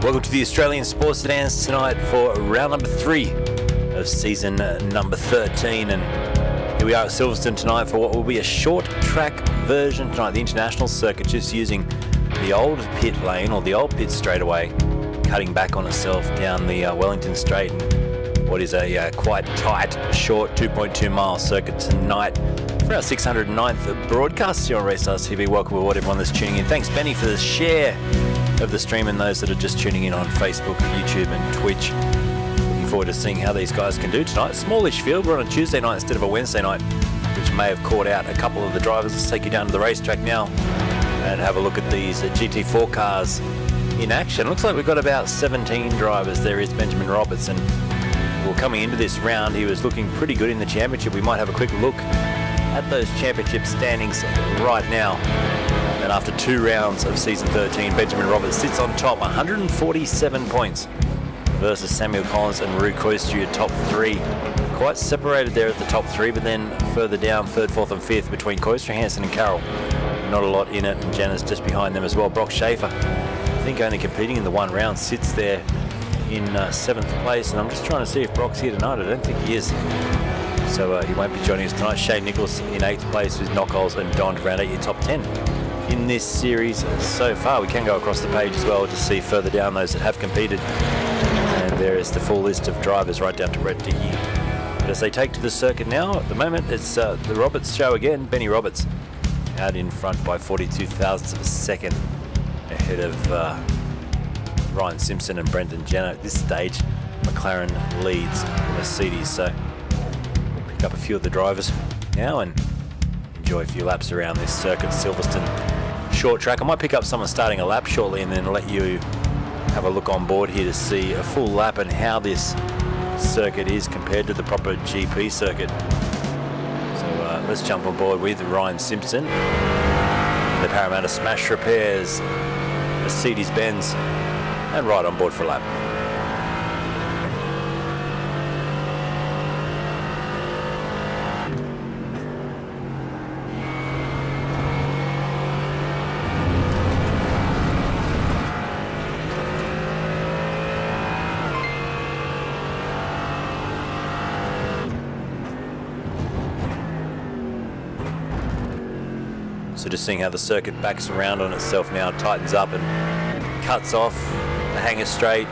Welcome to the Australian Sports Sedans tonight for round number 3 of season number 13, and here we are at Silverstone tonight for what will be a short track version tonight, the international circuit, just using the old pit lane or the old pit straightaway, cutting back on itself down the Wellington Straight, and what is a quite tight, short 2.2 mile circuit tonight for our 609th broadcast here on RACESTARS TV. Welcome aboard everyone that's tuning in. Thanks Benny for the share of the stream and those that are just tuning in on Facebook, YouTube and Twitch. Looking forward to seeing how these guys can do tonight. Smallish field. We're on a Tuesday night instead of a Wednesday night, which may have caught out a couple of the drivers. Let's take you down to the racetrack now and have a look at these GT4 cars in action. Looks like we've got about 17 drivers. There is Benjamin Roberts, and well, coming into this round he was looking pretty good in the championship. We might have a quick look at those championship standings right now. And after 2 rounds of season 13, Benjamin Roberts sits on top, 147 points versus Samuel Collins and Rue Koistria, top 3. Quite separated there at the top 3, but then further down, 3rd, 4th and 5th between Koistria, Hansen and Carroll. Not a lot in it, and Janice just behind them as well. Brock Schaefer, I think only competing in the 1 round, sits there in 7th place, and I'm just trying to see if Brock's here tonight. I don't think he is. So he won't be joining us tonight. Shane Nicholas in 8th place with Knockholes and Don round 8, your top 10 in this series so far. We can go across the page as well to see further down those that have competed, and there is the full list of drivers right down to Brett Dickey. But as they take to the circuit now, at the moment it's the Roberts show again. Benny Roberts out in front by 42 thousandths of a second ahead of Ryan Simpson and Brendan Jenner. At this stage McLaren leads Mercedes, so we'll pick up a few of the drivers now and enjoy a few laps around this circuit. Silverstone short track. I might pick up someone starting a lap shortly and then let you have a look on board here to see a full lap and how this circuit is compared to the proper GP circuit. So let's jump on board with Ryan Simpson, the Parramatta Smash Repairs, Mercedes-Benz, and right on board for a lap. So just seeing how the circuit backs around on itself now, tightens up and cuts off the Hanger Straight,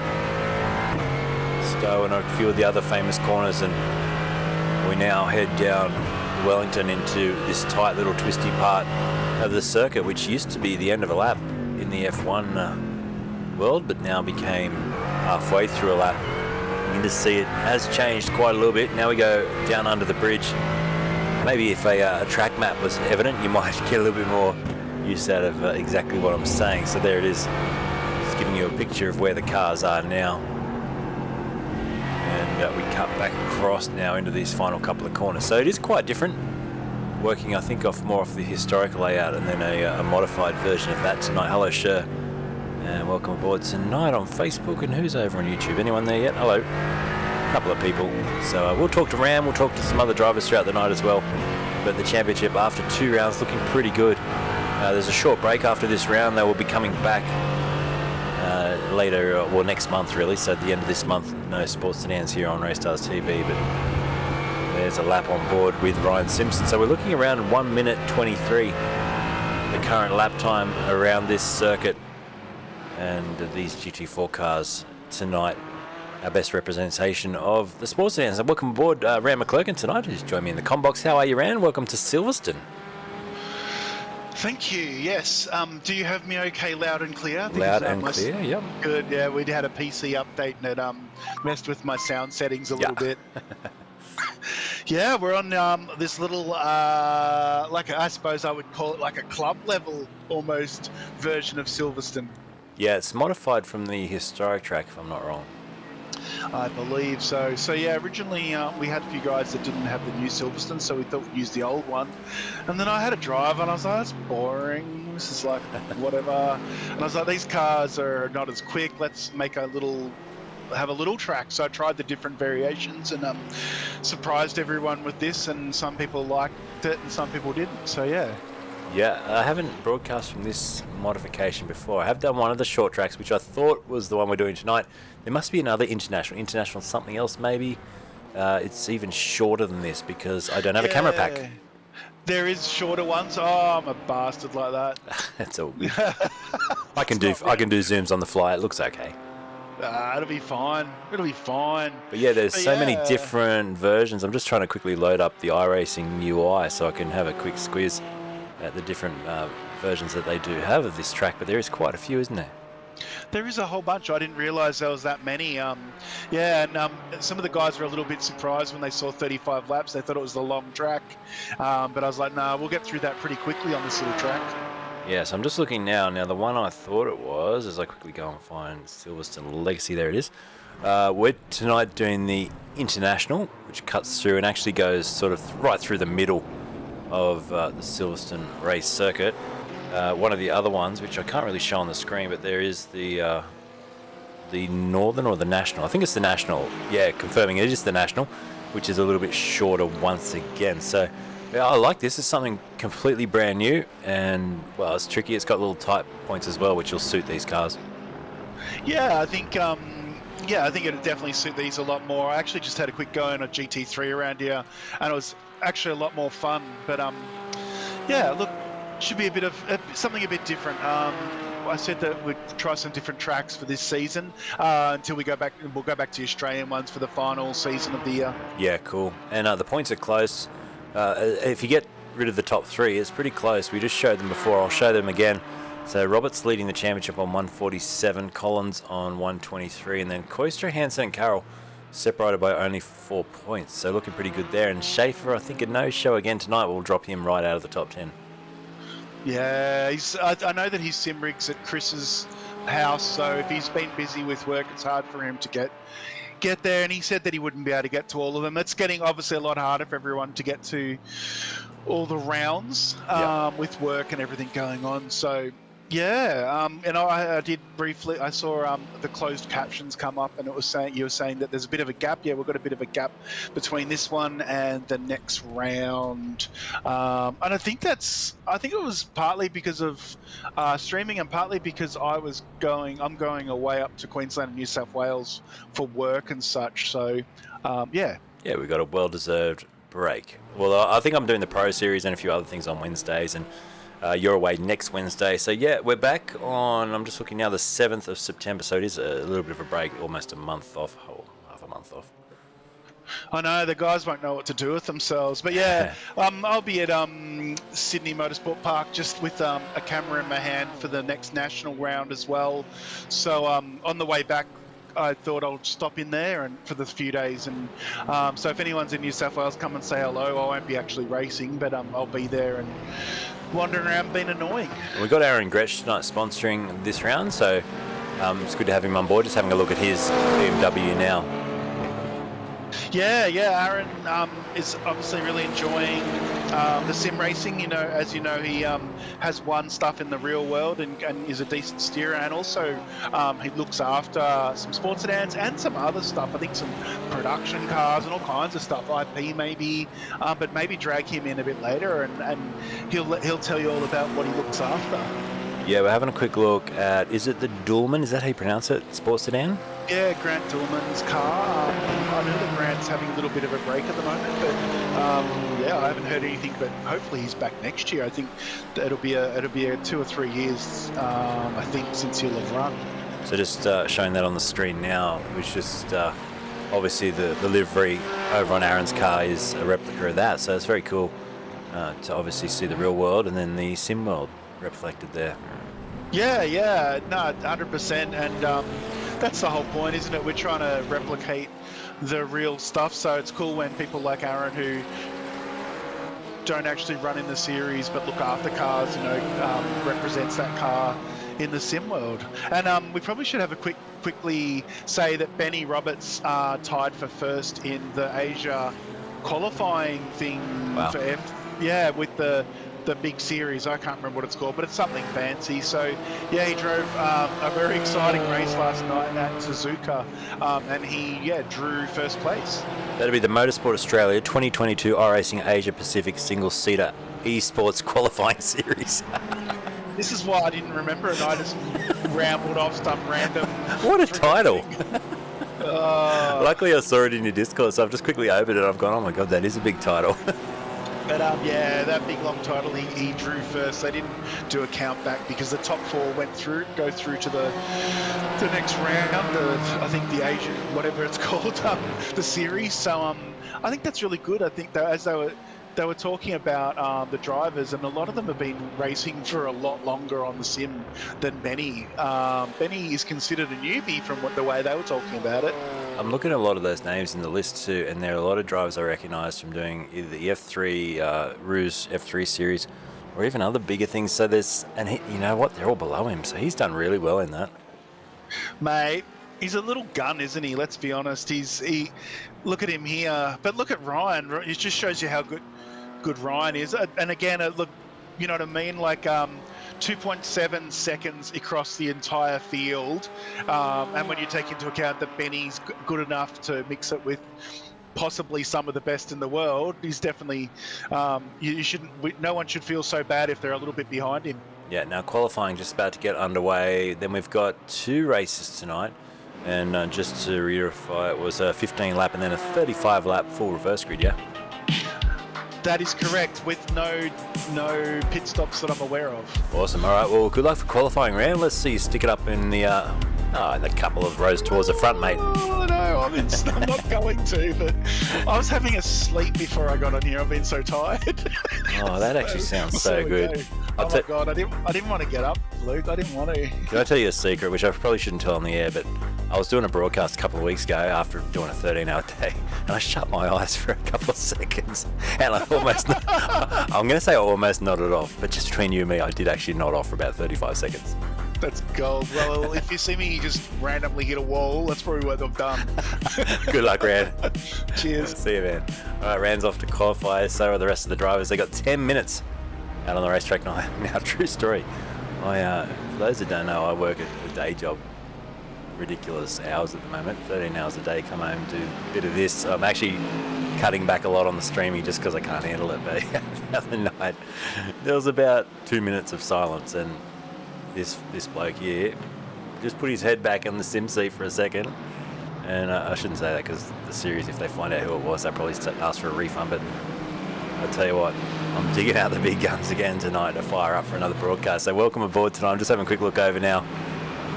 Stowe and a few of the other famous corners, and we now head down Wellington into this tight little twisty part of the circuit, which used to be the end of a lap in the F1 world, but now became halfway through a lap. You can just see it has changed quite a little bit. Now we go down under the bridge. Maybe if a track map was evident, you might get a little bit more use out of exactly what I'm saying. So there it is, just giving you a picture of where the cars are now. And we cut back across now into these final couple of corners. So it is quite different, working I think more off the historic layout and then a modified version of that tonight. Hello Sher, and welcome aboard tonight on Facebook. And who's over on YouTube? Anyone there yet? Hello. Couple of people. So we'll talk to Ram, we'll talk to some other drivers throughout the night as well. But the championship after 2 rounds looking pretty good. There's a short break after this round. They will be coming back later, well next month really, so at the end of this month. No Sports Sedans here on RACESTARS TV, but there's a lap on board with Ryan Simpson. So we're looking around 1 minute 23, the current lap time around this circuit, and these GT4 cars tonight, our best representation of the sports sedans. And welcome aboard Ran McClurkin tonight, who's joined me in the combox. How are you, Ran? Welcome to Silverstone. Thank you, yes. Do you have me okay loud and clear? Loud and clear, yep. Good, yeah, we had a PC update and it messed with my sound settings a little bit. Yeah, we're on this little, like I suppose I would call it like a club level almost version of Silverstone. Yeah, it's modified from the historic track, if I'm not wrong. I believe so. So yeah, originally we had a few guys that didn't have the new Silverstone, so we thought we'd use the old one. And then I had a drive and I was like, that's boring. This is like whatever. And I was like, these cars are not as quick. Let's make have a little track. So I tried the different variations and surprised everyone with this, and some people liked it and some people didn't. So yeah. Yeah, I haven't broadcast from this modification before. I have done one of the short tracks, which I thought was the one we're doing tonight. There must be another international something else maybe. It's even shorter than this because I don't have a camera pack. There is shorter ones. Oh, I'm a bastard like that. That's all good. I can do zooms on the fly. It looks okay. It'll be fine. It'll be fine. But yeah, there's so many different versions. I'm just trying to quickly load up the iRacing UI so I can have a quick squiz at the different versions that they do have of this track. But there is quite a few, isn't there? There is a whole bunch. I didn't realise there was that many. Some of the guys were a little bit surprised when they saw 35 laps. They thought it was the long track. But I was like, nah, we'll get through that pretty quickly on this little track. Yeah, so I'm just looking now. Now, the one I thought it was, as I quickly go and find Silverstone Legacy, there it is. We're tonight doing the International, which cuts through and actually goes sort of right through the middle of the Silverstone race circuit. One of the other ones, which I can't really show on the screen, but there is the Northern or the National. I think it's the National. Yeah, confirming it is the National, which is a little bit shorter once again. So yeah, I like this. It's something completely brand new, and well, it's tricky. It's got little tight points as well, which will suit these cars. Yeah, I think it'd definitely suit these a lot more. I actually just had a quick go in a GT3 around here, and it was actually a lot more fun. But yeah, look, should be a bit of something a bit different. I said that we'd try some different tracks for this season until we go back. We'll go back to the Australian ones for the final season of the year. Yeah, cool. And the points are close. If you get rid of the top three, it's pretty close. We just showed them before. I'll show them again. So Roberts leading the championship on 147, Collins on 123, and then Koistra, Hansen, and Carroll separated by only 4 points. So looking pretty good there. And Schaefer, I think a no-show again tonight will drop him right out of the top 10. Yeah, I know that his sim rig's at Chris's house, so if he's been busy with work, it's hard for him to get there. And he said that he wouldn't be able to get to all of them. It's getting obviously a lot harder for everyone to get to all the rounds with work and everything going on. So yeah, and I did briefly. I saw the closed captions come up, and it was saying you were saying that there's a bit of a gap. Yeah, we've got a bit of a gap between this one and the next round, and I think it was partly because of streaming, and partly because I'm going away up to Queensland and New South Wales for work and such. So yeah, we got a well-deserved break. Well, I think I'm doing the Pro Series and a few other things on Wednesdays, and you're away next Wednesday. So yeah, we're back on, I'm just looking now, the 7th of September. So it is a little bit of a break, almost a month off, half a month off. I know, the guys won't know what to do with themselves. But yeah, I'll be at Sydney Motorsport Park just with a camera in my hand for the next national round as well. So on the way back, I thought I'll stop in there and for the few days, and so if anyone's in New South Wales, come and say hello. I won't be actually racing, but I'll be there and wandering around being annoying. We've got Aaron Grech tonight sponsoring this round, so it's good to have him on board. Just having a look at his BMW now. Yeah, Aaron is obviously really enjoying the sim racing. You know, as you know, he has won stuff in the real world and is a decent steerer, and also he looks after some sports sedans and some other stuff. I think some production cars and all kinds of stuff, IP maybe, but maybe drag him in a bit later, and he'll tell you all about what he looks after. Yeah, we're having a quick look at, is it the Duhlman? Is that how you pronounce it? Sports sedan? Yeah, Grant Duhlman's car. I know that Grant's having a little bit of a break at the moment, but yeah, I haven't heard anything. But hopefully he's back next year. I think it'll be a 2 or 3 years. I think since he'll have run. So just showing that on the screen now, which just obviously the livery over on Aaron's car is a replica of that. So it's very cool to obviously see the real world and then the sim world reflected there. Yeah, no, 100%, and that's the whole point, isn't it? We're trying to replicate the real stuff, so it's cool when people like Aaron, who don't actually run in the series but look after cars, represents that car in the sim world. And we probably should have a quickly say that Benny Roberts tied for first in the Asia qualifying thing. Wow. With the big series. I can't remember what it's called, but it's something fancy. So yeah, he drove a very exciting race last night at Suzuka, and he drew first place. That'll be the Motorsport Australia 2022 iRacing Asia Pacific single-seater eSports qualifying series. This is why I didn't remember it. I just rambled off some random. What a title! Uh, Luckily, I saw it in your Discord, so I've just quickly opened it. I've gone, oh my god, that is a big title. But yeah, that big long title he drew first. They didn't do a count back because the top 4 go through to the next round of, I think, the Asian, whatever it's called, the series. So I think that's really good. I think that as they were talking about the drivers, and a lot of them have been racing for a lot longer on the sim than Benny. Benny is considered a newbie from the way they were talking about it. I'm looking at a lot of those names in the list too, and there are a lot of drivers I recognise from doing either the F3 Ruse F3 series, or even other bigger things. So you know what? They're all below him, so he's done really well in that. Mate, he's a little gun, isn't he? Let's be honest. Look at him here, but look at Ryan. It just shows you how good Ryan is. And again, look, you know what I mean? Like 2.7 seconds across the entire field. And when you take into account that Benny's good enough to mix it with possibly some of the best in the world, he's definitely, no one should feel so bad if they're a little bit behind him. Yeah, now qualifying just about to get underway. Then we've got 2 races tonight. And just to reiterate, it was a 15 lap and then a 35 lap full reverse grid, yeah? That is correct, with no pit stops that I'm aware of. Awesome. All right, well, good luck for qualifying round. Let's see you stick it up in the couple of rows towards the front, mate. Oh, no, I'm not going to, but I was having a sleep before I got on here. I've been so tired. Oh, that actually sounds so good. Oh my God, I didn't want to get up, Luke. I didn't want to. Can I tell you a secret, which I probably shouldn't tell on the air, but I was doing a broadcast a couple of weeks ago after doing a 13-hour day, and I shut my eyes for a couple of seconds, and I almost, I'm going to say I almost nodded off, but just between you and me, I did actually nod off for about 35 seconds. That's gold. Well, if you see me just randomly hit a wall, that's probably what I've done. Good luck, Rand. Cheers. See you, man. All right, Rand's off to qualify, so are the rest of the drivers. They got 10 minutes out on the racetrack now. Now, true story. For those that don't know, I work a day job. Ridiculous hours at the moment, 13 hours a day, come home, do a bit of this. I'm actually cutting back a lot on the streaming just because I can't handle it, but the other night there was about 2 minutes of silence, and this bloke here just put his head back in the sim seat for a second, and I shouldn't say that because the series, if they find out who it was, they'll probably ask for a refund, but I'll tell you what, I'm digging out the big guns again tonight to fire up for another broadcast. So welcome aboard tonight. I'm just having a quick look over now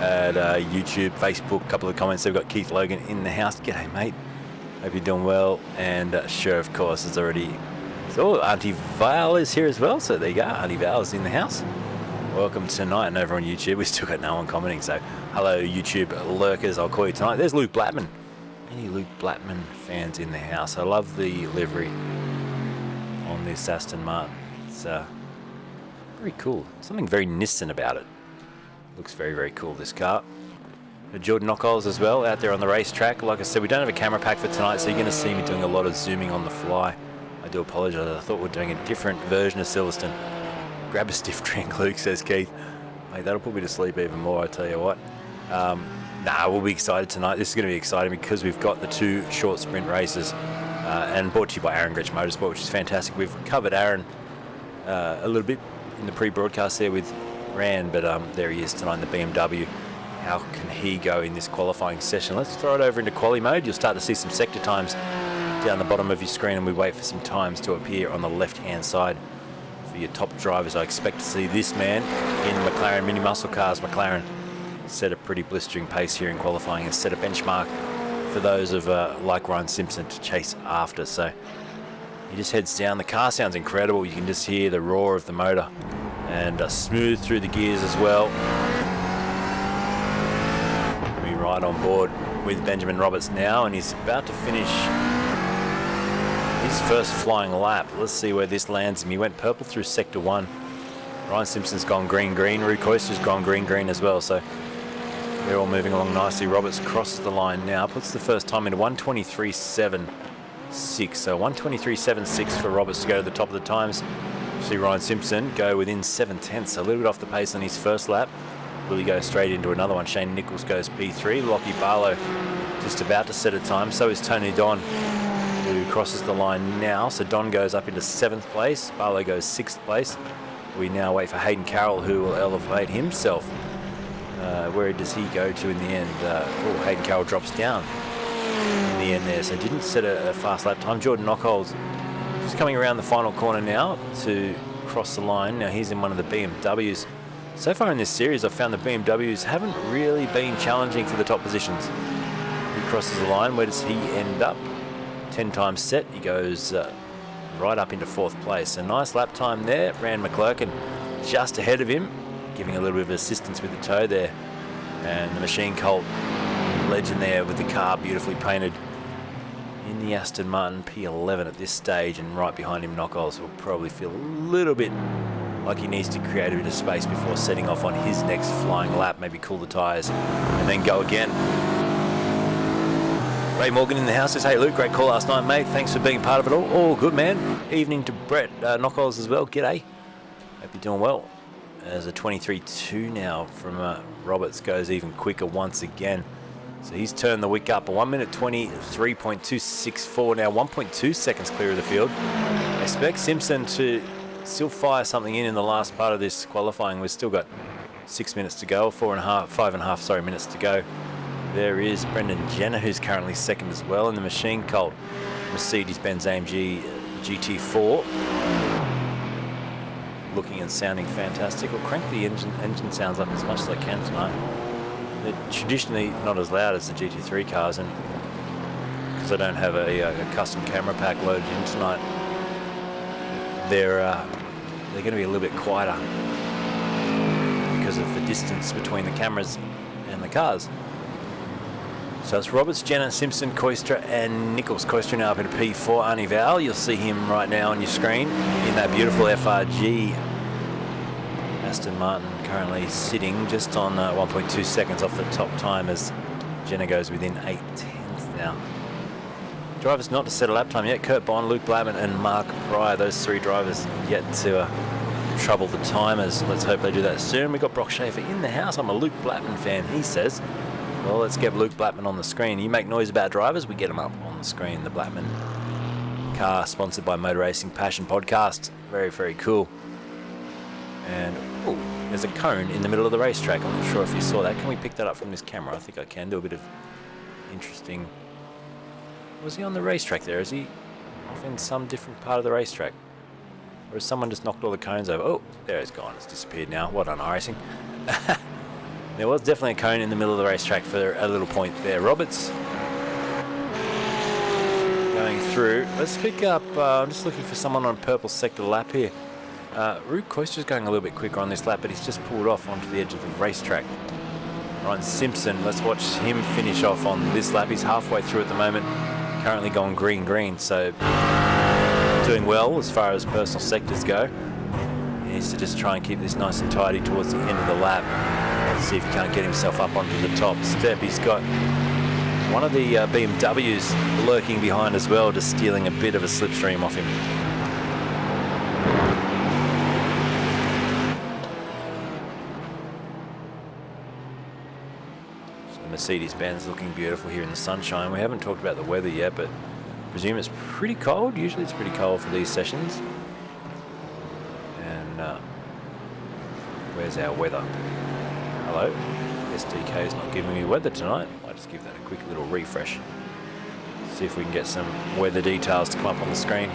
at YouTube, Facebook, a couple of comments. We've got Keith Logan in the house. G'day, mate. Hope you're doing well. And sure, of course, is already... So Auntie Val is here as well. So there you go. Auntie Val is in the house. Welcome tonight. And over on YouTube, we've still got no one commenting. So hello, YouTube lurkers. I'll call you tonight. There's Luke Blattman. Any Luke Blattman fans in the house? I love the livery on this Aston Martin. It's very cool. Something very Nissan about it. Looks very, very cool, this car. Jordan Knockholes as well, out there on the racetrack. Like I said, we don't have a camera pack for tonight, so you're going to see me doing a lot of zooming on the fly. I do apologise. I thought we were doing a different version of Silverstone. Grab a stiff drink, Luke, says Keith. Mate, that'll put me to sleep even more, I tell you what. We'll be excited tonight. This is going to be exciting because we've got the 2 short sprint races, and brought to you by Aaron Grech Motorsport, which is fantastic. We've covered Aaron a little bit in the pre-broadcast there with Rand, but there he is tonight in the BMW. How can he go in this qualifying session? Let's throw it over into quali mode. You'll start to see some sector times down the bottom of your screen, and we wait for some times to appear on the left-hand side for your top drivers. I expect to see this man in McLaren mini muscle cars. McLaren set a pretty blistering pace here in qualifying and set a benchmark for those of like Ryan Simpson to chase after. So he just heads down. The car sounds incredible. You can just hear the roar of the motor, and smooth through the gears as well. We ride on board with Benjamin Roberts now, and he's about to finish his first flying lap. Let's see where this lands him. He went purple through sector 1. Ryan Simpson's gone green. Rue Coister's gone green as well, so they're all moving along nicely. Roberts crosses the line now, puts the first time into 1:23.76. So 1:23.76 for Roberts to go to the top of the times. See Ryan Simpson go within 7/10, a little bit off the pace on his first lap. Will he go straight into another one? Shane Nichols goes P3. Lockie Barlow just about to set a time. So is Tony Don who crosses the line now. So Don goes up into 7th place. Barlow goes 6th place. We now wait for Hayden Carroll, who will elevate himself. Where does he go to in the end? Hayden Carroll drops down in the end there. So didn't set a fast lap time. Jordan Knockholes just coming around the final corner now to cross the line. Now he's in one of the BMWs. So far in this series, I've found the BMWs haven't really been challenging for the top positions. He crosses the line. Where does he end up? 10 times set. He goes right up into 4th place. A nice lap time there. Rand McClurkin just ahead of him, giving a little bit of assistance with the toe there. And the Machine Colt legend there with the car beautifully painted in the Aston Martin P11 at this stage, and right behind him Knockholes will probably feel a little bit like he needs to create a bit of space before setting off on his next flying lap, maybe cool the tyres and then go again. Ray Morgan in the house says, hey Luke, great call last night mate, thanks for being part of it all. All good man. Evening to Brett Knockholes as well, g'day. Hope you're doing well. As a 23.2 now from Roberts goes even quicker once again. So he's turned the wick up. A 1 minute 23.264 now, 1.2 seconds clear of the field. I expect Simpson to still fire something in the last part of this qualifying. We've still got 6 minutes to go, 5.5 minutes to go. There is Brendan Jenner, who's currently 2nd as well in the Machine Colt Mercedes-Benz AMG GT4. Looking and sounding fantastic. We'll crank the engine sounds up as much as I can tonight. They're traditionally not as loud as the GT3 cars, and because I don't have a custom camera pack loaded in tonight, they're going to be a little bit quieter because of the distance between the cameras and the cars. So it's Roberts, Jenner, Simpson, Koistra and Nichols. Koistra now up at a P4. Arnie Val, you'll see him right now on your screen in that beautiful FRG. Aston Martin currently sitting just on 1.2 seconds off the top time as Jenner goes within 8/10 now. Drivers not to set a lap time yet. Kurt Bond, Luke Blattman and Mark Pryor. Those 3 drivers yet to trouble the timers. Let's hope they do that soon. We've got Brock Schaefer in the house. I'm a Luke Blattman fan, he says. Well, let's get Luke Blattman on the screen. You make noise about drivers, we get them up on the screen. The Blattman car, sponsored by Motor Racing Passion Podcast. Very, very cool. And oh, there's a cone in the middle of the racetrack. I'm not sure if you saw that. Can we pick that up from this camera? I think I can. Do a bit of interesting. Was he on the racetrack there? Is he off in some different part of the racetrack? Or has someone just knocked all the cones over? Oh, there it's gone. It's disappeared now. Well done, iRacing. There was definitely a cone in the middle of the racetrack for a little point there. Roberts going through. Let's pick up, I'm just looking for someone on purple sector lap here. Rook Koister's going a little bit quicker on this lap, but he's just pulled off onto the edge of the racetrack. Ryan Simpson, let's watch him finish off on this lap. He's halfway through at the moment, currently going green, so doing well as far as personal sectors go. He needs to just try and keep this nice and tidy towards the end of the lap. See if he can't get himself up onto the top step. He's got one of the BMWs lurking behind as well, just stealing a bit of a slipstream off him. So the Mercedes-Benz looking beautiful here in the sunshine. We haven't talked about the weather yet, but I presume it's pretty cold. Usually it's pretty cold for these sessions. And where's our weather? Hello, SDK is not giving me weather tonight. I'll just give that a quick little refresh. See if we can get some weather details to come up on the screen.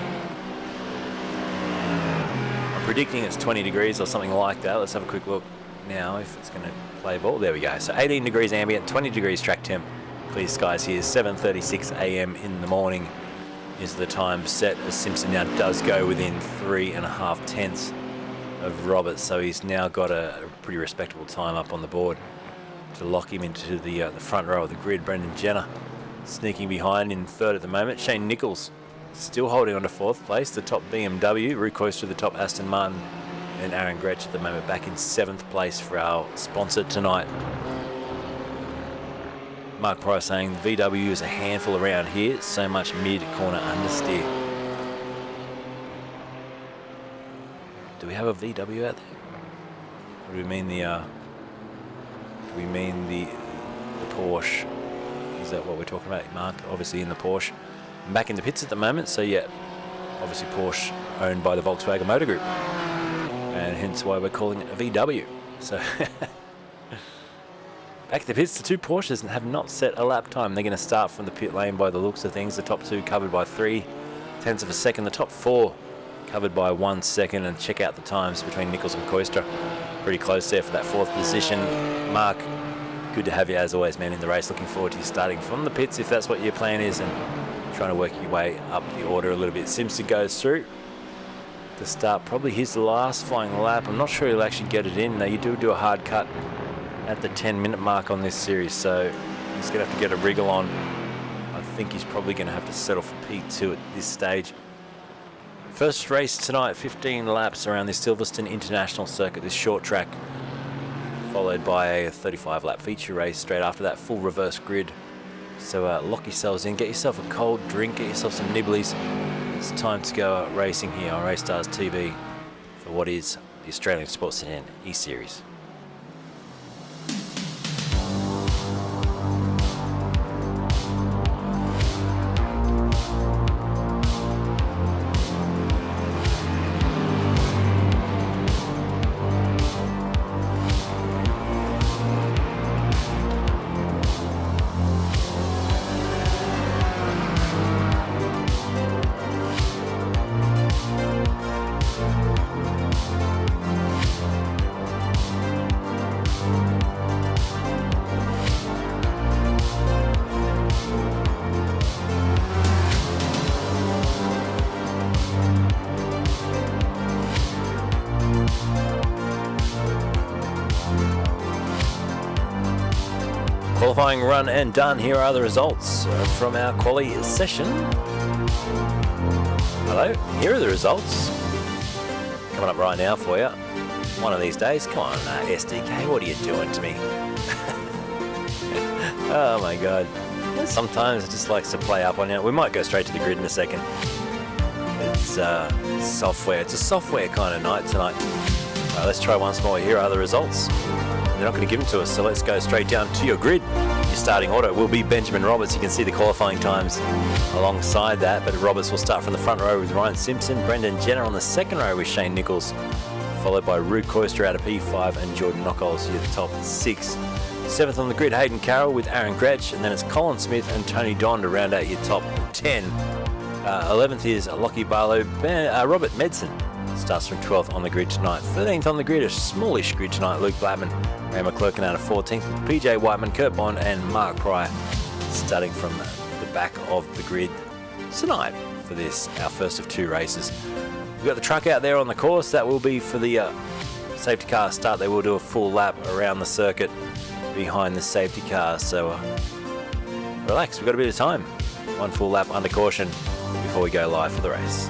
I'm predicting it's 20 degrees or something like that. Let's have a quick look now if it's going to play ball. There we go. So 18 degrees ambient, 20 degrees track temp. Clear skies here. 7:36 a.m. in the morning is the time set, as Simpson now does go within 3.5 tenths of Roberts, so he's now got a pretty respectable time up on the board to lock him into the front row of the grid. Brendan Jenner sneaking behind in 3rd at the moment. Shane Nichols still holding on to 4th place, the top BMW. Rook Koistra, the top Aston Martin, and Aaron Grech at the moment back in 7th place for our sponsor tonight. Mark Price saying the VW is a handful around here, so much mid-corner understeer. Do we have a VW out there? Or do we mean the Porsche? Is that what we're talking about, Mark? Obviously in the Porsche. back in the pits at the moment. So yeah, obviously Porsche owned by the Volkswagen Motor Group, and hence why we're calling it a VW. So back to the pits, the two Porsches have not set a lap time. They're going to start from the pit lane by the looks of things. The top two covered by 0.3 of a second. The top four covered by 1 second. And check out the times between Nichols and Koistra. Pretty close there for that fourth position. Mark, good to have you as always, man, in the race. Looking forward to you starting from the pits if that's what your plan is, and trying to work your way up the order a little bit. Simpson goes through the start. Probably his last flying lap. I'm not sure he'll actually get it in. Now you do a hard cut at the 10-minute mark on this series, so he's going to have to get a wriggle on. I think he's probably going to have to settle for P2 at this stage. First race tonight, 15 laps around this Silverstone International Circuit, this short track, followed by a 35-lap feature race straight after that, full reverse grid. So lock yourselves in, get yourself a cold drink, get yourself some nibblies. It's time to go racing here on RACESTARS TV for what is the Australian Sports Sedan eSeries. Qualifying run and done. Here are the results from our quali session. Hello, here are the results coming up right now for you. One of these days. Come on, SDK, what are you doing to me? Oh my god. Sometimes it just likes to play up on you. We might go straight to the grid in a second. It's software. It's a software kind of night tonight. Let's try once more. Here are the results. They're not going to give them to us, so let's go straight down to your grid. Your starting order will be Benjamin Roberts. You can see the qualifying times alongside that, but Roberts will start from the front row with Ryan Simpson, Brendan Jenner on the second row with Shane Nichols, followed by Rue Koistra out of P5 and Jordan Knockolds, your top 6. 7th on the grid, Hayden Carroll with Aaron Grech, and then it's Colin Smith and Tony Don to round out your top 10. 11th is Lockie Barlow. Robert Medson starts from 12th on the grid tonight. 13th on the grid, a smallish grid tonight, Luke Blackman. Ray McClurkin out of 14th, PJ Whiteman, Kurt Bond and Mark Pryor starting from the back of the grid tonight for this, our first of 2 races. We've got the truck out there on the course. That will be for the safety car start. They will do a full lap around the circuit behind the safety car, so relax, we've got a bit of time. One full lap under caution before we go live for the race.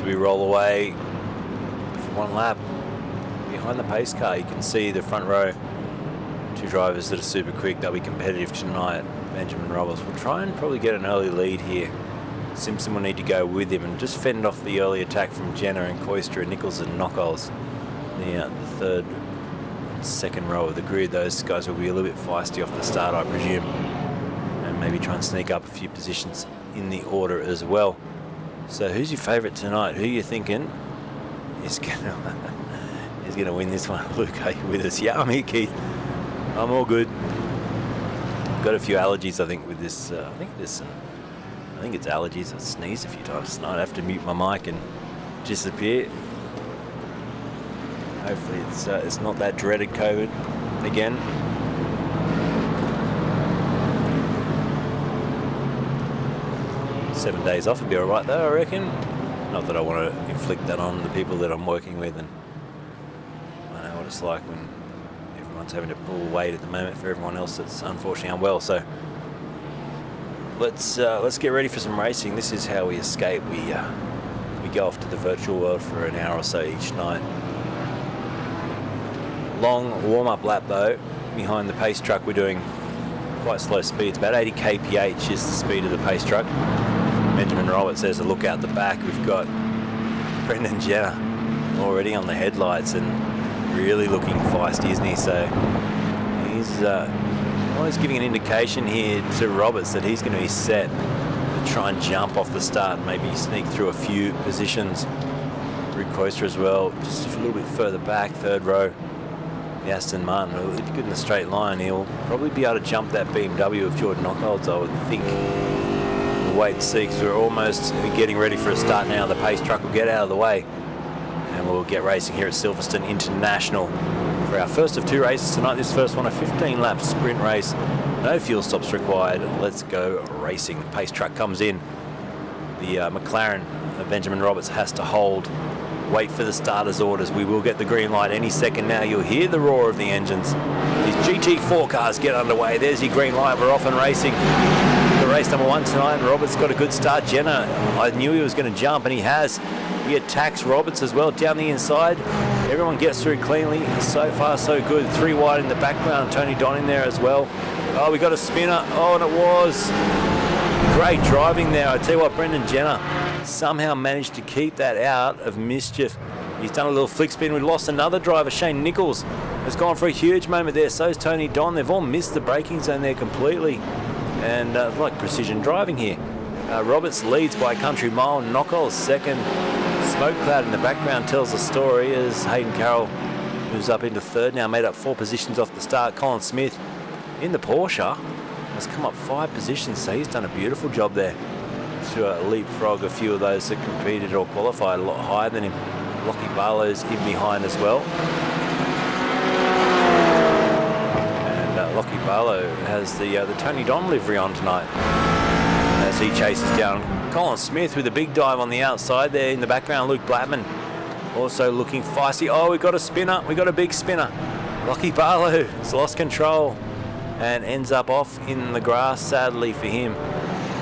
We roll away for one lap behind the pace car. You can see the front row, 2 drivers that are super quick. They'll be competitive tonight. Benjamin Roberts will try and probably get an early lead here. Simpson will need to go with him and just fend off the early attack from Jenner and Koistra, Nichols and Knockolds. The third and second row of the grid, those guys will be a little bit feisty off the start, I presume, and maybe try and sneak up a few positions in the order as well. So who's your favourite tonight? Who are you thinking is gonna win this one? Luke, are you with us? Yeah, I'm here, Keith. I'm all good. I've got a few allergies, I think, with this. I think it's allergies. I sneezed a few times tonight. I have to mute my mic and disappear. Hopefully it's not that dreaded COVID again. Seven days off would be all right though, I reckon. Not that I want to inflict that on the people that I'm working with, and I know what it's like when everyone's having to pull weight at the moment for everyone else that's unfortunately unwell. So let's get ready for some racing. This is how we escape. We go off to the virtual world for an hour or so each night. Long warm-up lap though. Behind the pace truck we're doing quite slow speeds. About 80 kph is the speed of the pace truck. Benjamin Roberts, there's a look out the back. We've got Brendan Jenner already on the headlights and really looking feisty, isn't he? So he's giving an indication here to Roberts that he's going to be set to try and jump off the start and maybe sneak through a few positions. Rick Coister as well, just a little bit further back, third row. The Aston Martin, if you're good in the straight line, he'll probably be able to jump that BMW of Jordan Knockholds, I would think. We'll wait and see, because we're almost getting ready for a start now. The pace truck will get out of the way and we'll get racing here at Silverstone International for our first of 2 races tonight. This first one, a 15-lap sprint race. No fuel stops required. Let's go racing. The pace truck comes in. The McLaren of Benjamin Roberts has to hold. Wait for the starter's orders. We will get the green light any second now. You'll hear the roar of the engines. These GT4 cars get underway. There's your green light. We're off and racing. The race number 1 tonight. Roberts got a good start. Jenner, I knew he was going to jump, and he has. He attacks Roberts as well down the inside. Everyone gets through cleanly. So far, so good. 3 wide in the background. Tony Don in there as well. Oh, we got a spinner. Oh, and it was great driving there. I tell you what, Brendan Jenner somehow managed to keep that out of mischief. He's done a little flick spin. We lost another driver. Shane Nichols has gone for a huge moment there. So's Tony Don. They've all missed the braking zone there completely. And like precision driving here. Roberts leads by a country mile. Knockholds second. Smoke cloud in the background tells the story as Hayden Carroll moves up into third now. Made up 4 positions off the start. Colin Smith in the Porsche has come up 5 positions. So he's done a beautiful job there to leapfrog a few of those that competed or qualified a lot higher than him. Lockie Barlow's in behind as well. And Lockie Barlow has the Tony Don livery on tonight as he chases down Colin Smith with a big dive on the outside there. In the background, Luke Blattman also looking feisty. Oh, we got a spinner. We got a big spinner. Lockie Barlow has lost control and ends up off in the grass, sadly for him.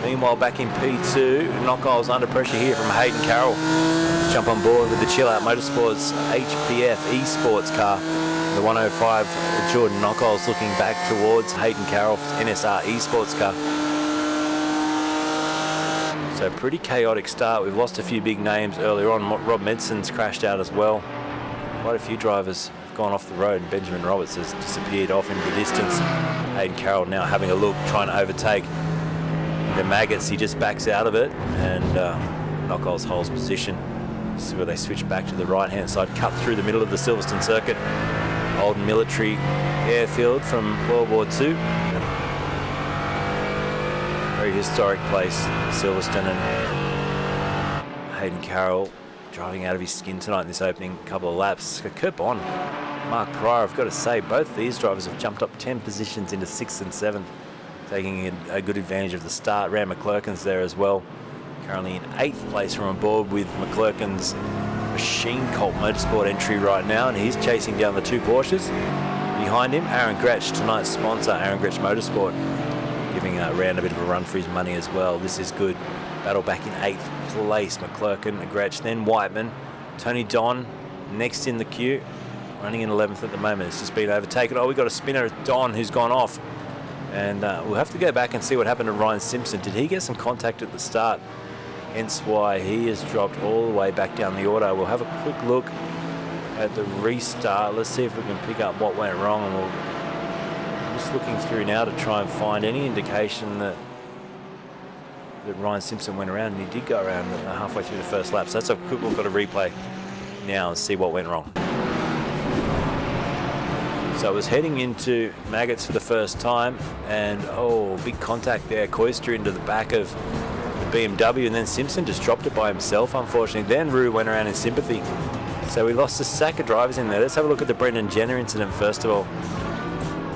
Meanwhile, back in P2, Knockholds under pressure here from Hayden Carroll. Let's jump on board with the Chill Out Motorsports HPF eSports car. The 105 Jordan Knockholds looking back towards Hayden Carroll's NSR eSports car. So pretty chaotic start. We've lost a few big names earlier on. Rob Medson's crashed out as well. Quite a few drivers have gone off the road, and Benjamin Roberts has disappeared off into the distance. Hayden Carroll now having a look, trying to overtake the maggots. He just backs out of it, and Knockholds holds position. This is where they switch back to the right-hand side, cut through the middle of the Silverstone circuit. Old military airfield from World War II. Very historic place, Silverstone, and Hayden Carroll driving out of his skin tonight in this opening couple of laps. Kurt Bond, Mark Pryor, I've got to say, both these drivers have jumped up 10 positions into 6th and 7th. Taking a good advantage of the start. Rand McClurkin's there as well. Currently in 8th place from aboard with McClurkin's Machine Cult Motorsport entry right now, and he's chasing down the 2 Porsches. Behind him, Aaron Grech, tonight's sponsor, Aaron Grech Motorsport, giving Rand a bit of a run for his money as well. This is good. Battle back in 8th place. McClurkin, Grech, then Whiteman. Tony Don next in the queue, running in 11th at the moment. It's just been overtaken. Oh, we got a spinner, Don, who's gone off. And we'll have to go back and see what happened to Ryan Simpson. Did he get some contact at the start? Hence why he has dropped all the way back down the auto. We'll have a quick look at the restart. Let's see if we can pick up what went wrong. And we're just looking through now to try and find any indication that Ryan Simpson went around, and he did go around halfway through the first lap. So that's a quick look at a replay now and see what went wrong. So it was heading into maggots for the first time, and oh, big contact there. Coister into the back of the BMW, and then Simpson just dropped it by himself, unfortunately. Then Rue went around in sympathy. So we lost a sack of drivers in there. Let's have a look at the Brendan Jenner incident first of all.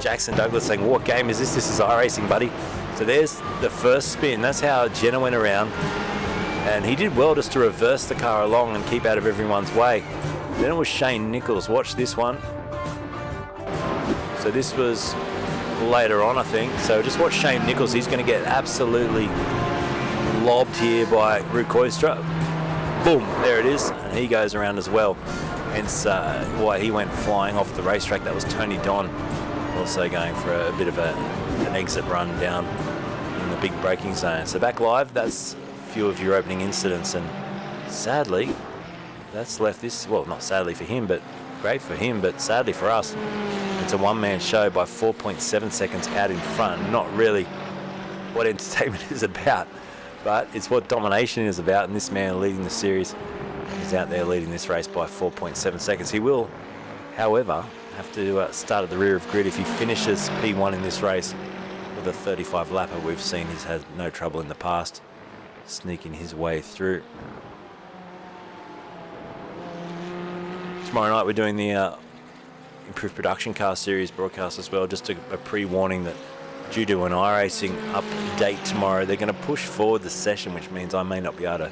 Jackson Douglas saying, what game is this? This is iRacing, buddy. So there's the first spin. That's how Jenner went around. And he did well just to reverse the car along and keep out of everyone's way. Then it was Shane Nichols. Watch this one. So this was later on, I think. So just watch Shane Nichols. He's going to get absolutely lobbed here by Root Koistra. Boom, there it is. And he goes around as well. Hence why he went flying off the racetrack. That was Tony Don, also going for a bit of an exit run down in the big braking zone. So back live, that's a few of your opening incidents. And sadly, that's left this, well, not sadly for him, but great for him, but sadly for us, it's a one-man show by 4.7 seconds out in front. Not really what entertainment is about, but it's what domination is about, and this man leading the series is out there leading this race by 4.7 seconds. He will, however, have to start at the rear of grid if he finishes P1 in this race with a 35 lapper. We've seen he's had no trouble in the past sneaking his way through. Tomorrow night we're doing the Improved Production Car Series broadcast as well. Just a pre-warning that due to an iRacing update tomorrow, they're going to push forward the session, which means I may not be able to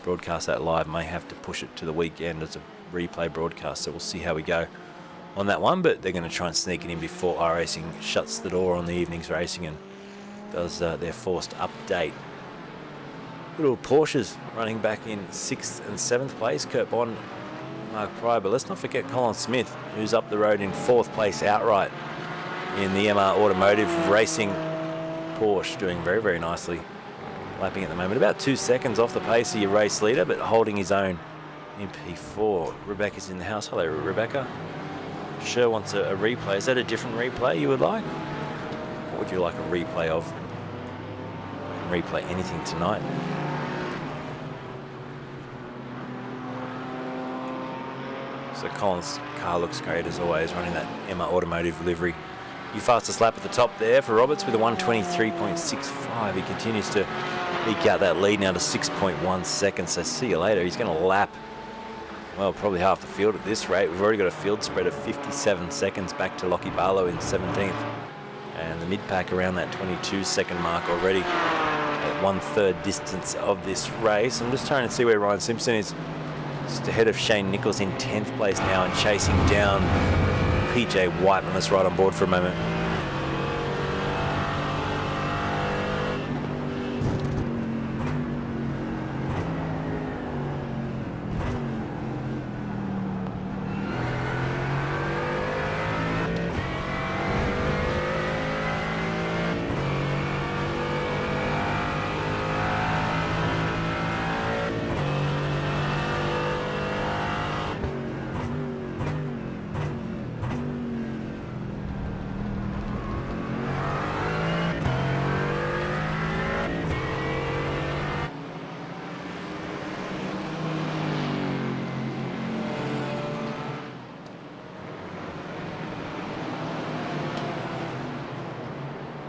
broadcast that live. May have to push it to the weekend as a replay broadcast, so we'll see how we go on that one, but they're going to try and sneak it in before iRacing shuts the door on the evening's racing and does their forced update. Little Porsches running back in 6th and 7th place. Kurt Bond, Mark Pryor, but let's not forget Colin Smith, who's up the road in 4th place outright in the MR Automotive Racing Porsche, doing very, very nicely, lapping at the moment. About 2 seconds off the pace of your race leader, but holding his own in P4. Rebecca's in the house. Hello, Rebecca. Sure wants a replay. Is that a different replay you would like? What would you like a replay of? I can replay anything tonight. So Colin's car looks great as always, running that Emma Automotive livery. Your fastest lap at the top there for Roberts with a 1:23.65. He continues to eke out that lead now to 6.1 seconds. So see you later. He's going to lap, well, probably half the field at this rate. We've already got a field spread of 57 seconds back to Lockie Barlow in 17th. And the mid-pack around that 22-second mark already at 1/3 distance of this race. I'm just trying to see where Ryan Simpson is. Just ahead of Shane Nichols in 10th place now and chasing down PJ Whiteman. Let's ride on board for a moment.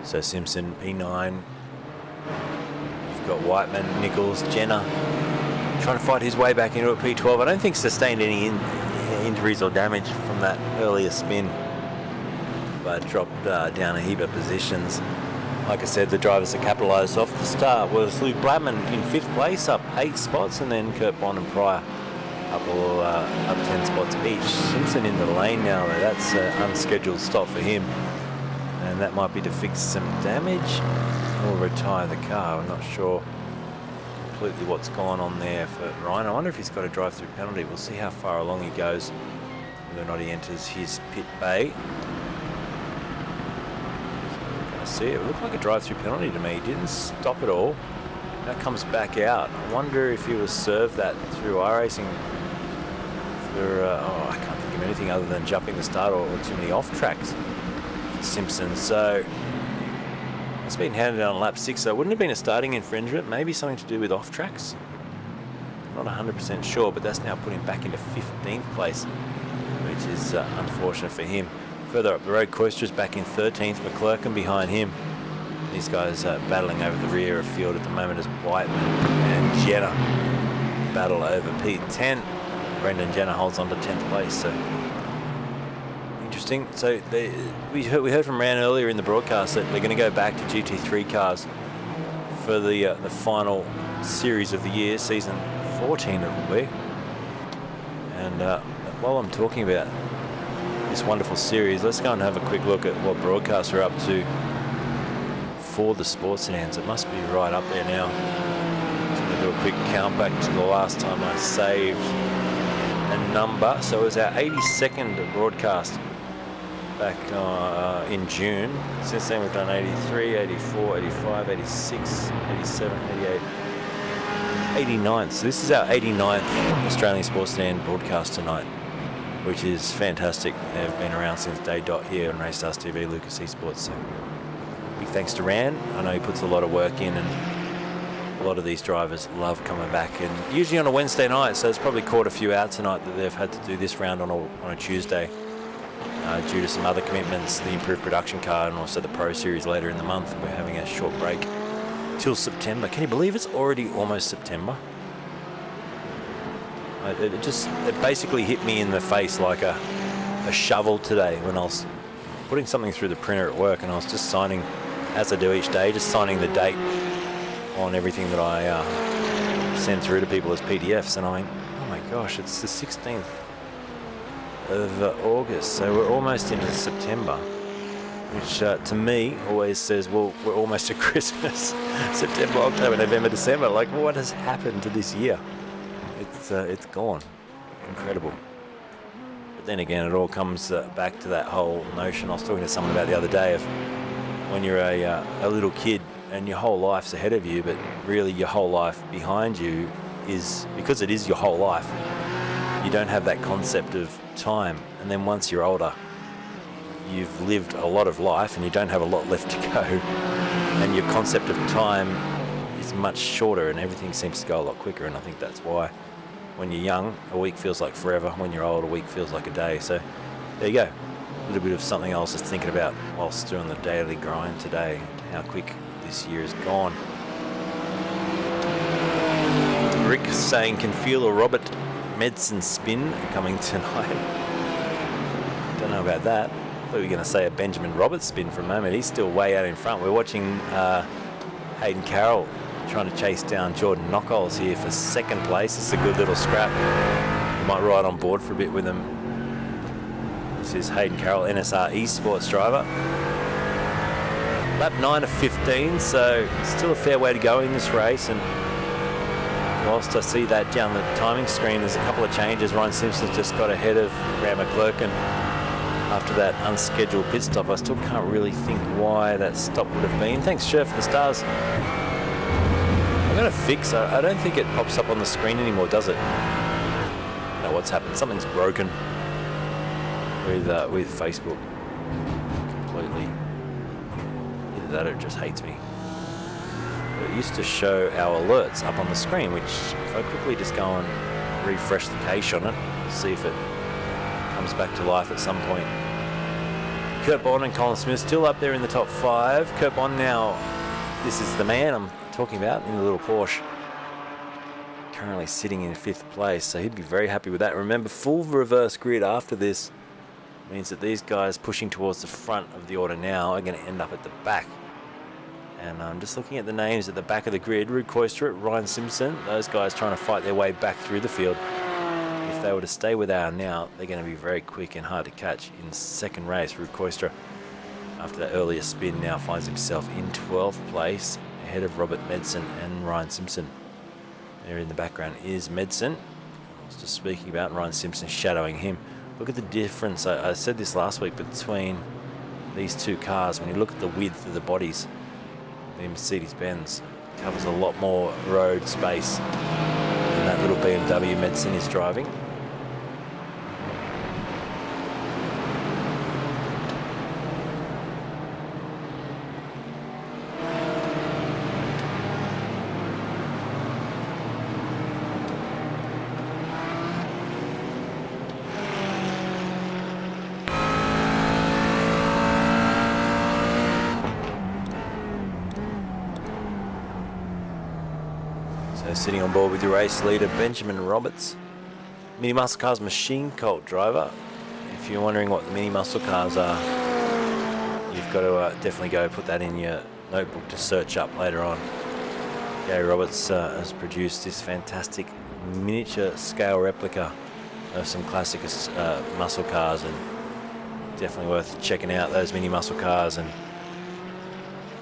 So Simpson, P9. You've got Whiteman, Nichols, Jenner trying to fight his way back into a P12. I don't think sustained any injuries or damage from that earlier spin, but dropped down a heap of positions. Like I said, the drivers that capitalised off the start was Luke Blattman in 5th place, up 8 spots, and then Kurt Bond and Pryor up 10 spots each. Simpson in the lane now, though. That's an unscheduled stop for him. And that might be to fix some damage or retire the car. I'm not sure completely what's gone on there for Ryan. I wonder if he's got a drive-through penalty. We'll see how far along he goes, whether or not he enters his pit bay. So we're going to see it. It looked like a drive-through penalty to me. He didn't stop at all. That comes back out. I wonder if he was served that through iRacing for, I can't think of anything other than jumping the start or too many off-tracks. Simpson. So it's been handed down on lap 6, so it wouldn't have been a starting infringement, maybe something to do with off tracks. Not 100% sure, but that's now put him back into 15th place, which is unfortunate for him. Further up the road, Koistra's back in 13th, McClurkin behind him. These guys are battling over the rear of field at the moment as Whiteman and Jenner battle over P10. Brendan Jenner holds on to 10th place, so interesting. So we heard from Ran earlier in the broadcast that they're going to go back to GT3 cars for the final series of the year, season 14 it will be. And while I'm talking about this wonderful series, let's go and have a quick look at what broadcasts are up to for the sports sedans. It must be right up there now. So I'm going to do a quick count back to the last time I saved a number. So it was our 82nd broadcast back in June. Since then we've done 83, 84, 85, 86, 87, 88, 89. So this is our 89th Australian Sports Sedan broadcast tonight, which is fantastic. They've been around since day dot here on RACESTARS TV, Lucas eSports. So big thanks to Ran. I know he puts a lot of work in, and a lot of these drivers love coming back, and usually on a Wednesday night, so it's probably caught a few out tonight that they've had to do this round on a Tuesday due to some other commitments, the improved production car and also the Pro Series later in the month. We're having a short break till September. Can you believe it's already almost September? It basically hit me in the face like a shovel today when I was putting something through the printer at work, and I was just signing, as I do each day, just signing the date on everything that I send through to people as PDFs, and I went, oh my gosh, it's the 16th of August, so we're almost into September, which to me always says, well, we're almost at Christmas. September, October, November, December. Like, what has happened to this year? It's gone. Incredible. But then again, it all comes back to that whole notion I was talking to someone about the other day of when you're a little kid and your whole life's ahead of you, but really your whole life behind you is, because it is your whole life, you don't have that concept of time. And then once you're older, you've lived a lot of life and you don't have a lot left to go, and your concept of time is much shorter and everything seems to go a lot quicker. And I think that's why when you're young, a week feels like forever. When you're old, a week feels like a day. So there you go. A little bit of something I was just thinking about whilst doing the daily grind today, how quick this year is gone. Rick saying, can feel a Robert Medson spin coming tonight. Don't know about that. I thought you were going to say a Benjamin Roberts spin for a moment. He's still way out in front. We're watching Hayden Carroll trying to chase down Jordan Knockholes here for second place. It's a good little scrap. We might ride on board for a bit with him. This is Hayden Carroll, NSR eSports driver. Lap 9 of 15, so still a fair way to go in this race. And whilst I see that down the timing screen, there's a couple of changes. Ryan Simpson's just got ahead of Graham McClurkin, and after that unscheduled pit stop, I still can't really think why that stop would have been. Thanks, Chef, for the stars. I'm going to fix, I don't think it pops up on the screen anymore, does it? I don't know what's happened. Something's broken with Facebook completely. Either that or it just hates me. But it used to show our alerts up on the screen, which if I quickly just go and refresh the cache on it, see if it comes back to life at some point. Kurt Bond and Colin Smith still up there in the top 5. Kurt Bond now, this is the man I'm talking about in the little Porsche. Currently sitting in 5th place, so he'd be very happy with that. Remember, full reverse grid after this means that these guys pushing towards the front of the order now are going to end up at the back. And I'm just looking at the names at the back of the grid. Ruud Koister, Ryan Simpson, those guys trying to fight their way back through the field. If they were to stay where they are now, they're going to be very quick and hard to catch in second race. Ruud Koister, after that earlier spin, now finds himself in 12th place, ahead of Robert Medson and Ryan Simpson. There in the background is Medson. I was just speaking about Ryan Simpson shadowing him. Look at the difference, I said this last week, between these two cars. When you look at the width of the bodies, the Mercedes-Benz covers a lot more road space than that little BMW Medson is driving. Sitting on board with your race leader, Benjamin Roberts. Mini Muscle Cars Machine Cult driver. If you're wondering what the Mini Muscle Cars are, you've got to definitely go put that in your notebook to search up later on. Gary Roberts has produced this fantastic miniature scale replica of some classic muscle cars, and definitely worth checking out those mini muscle cars. And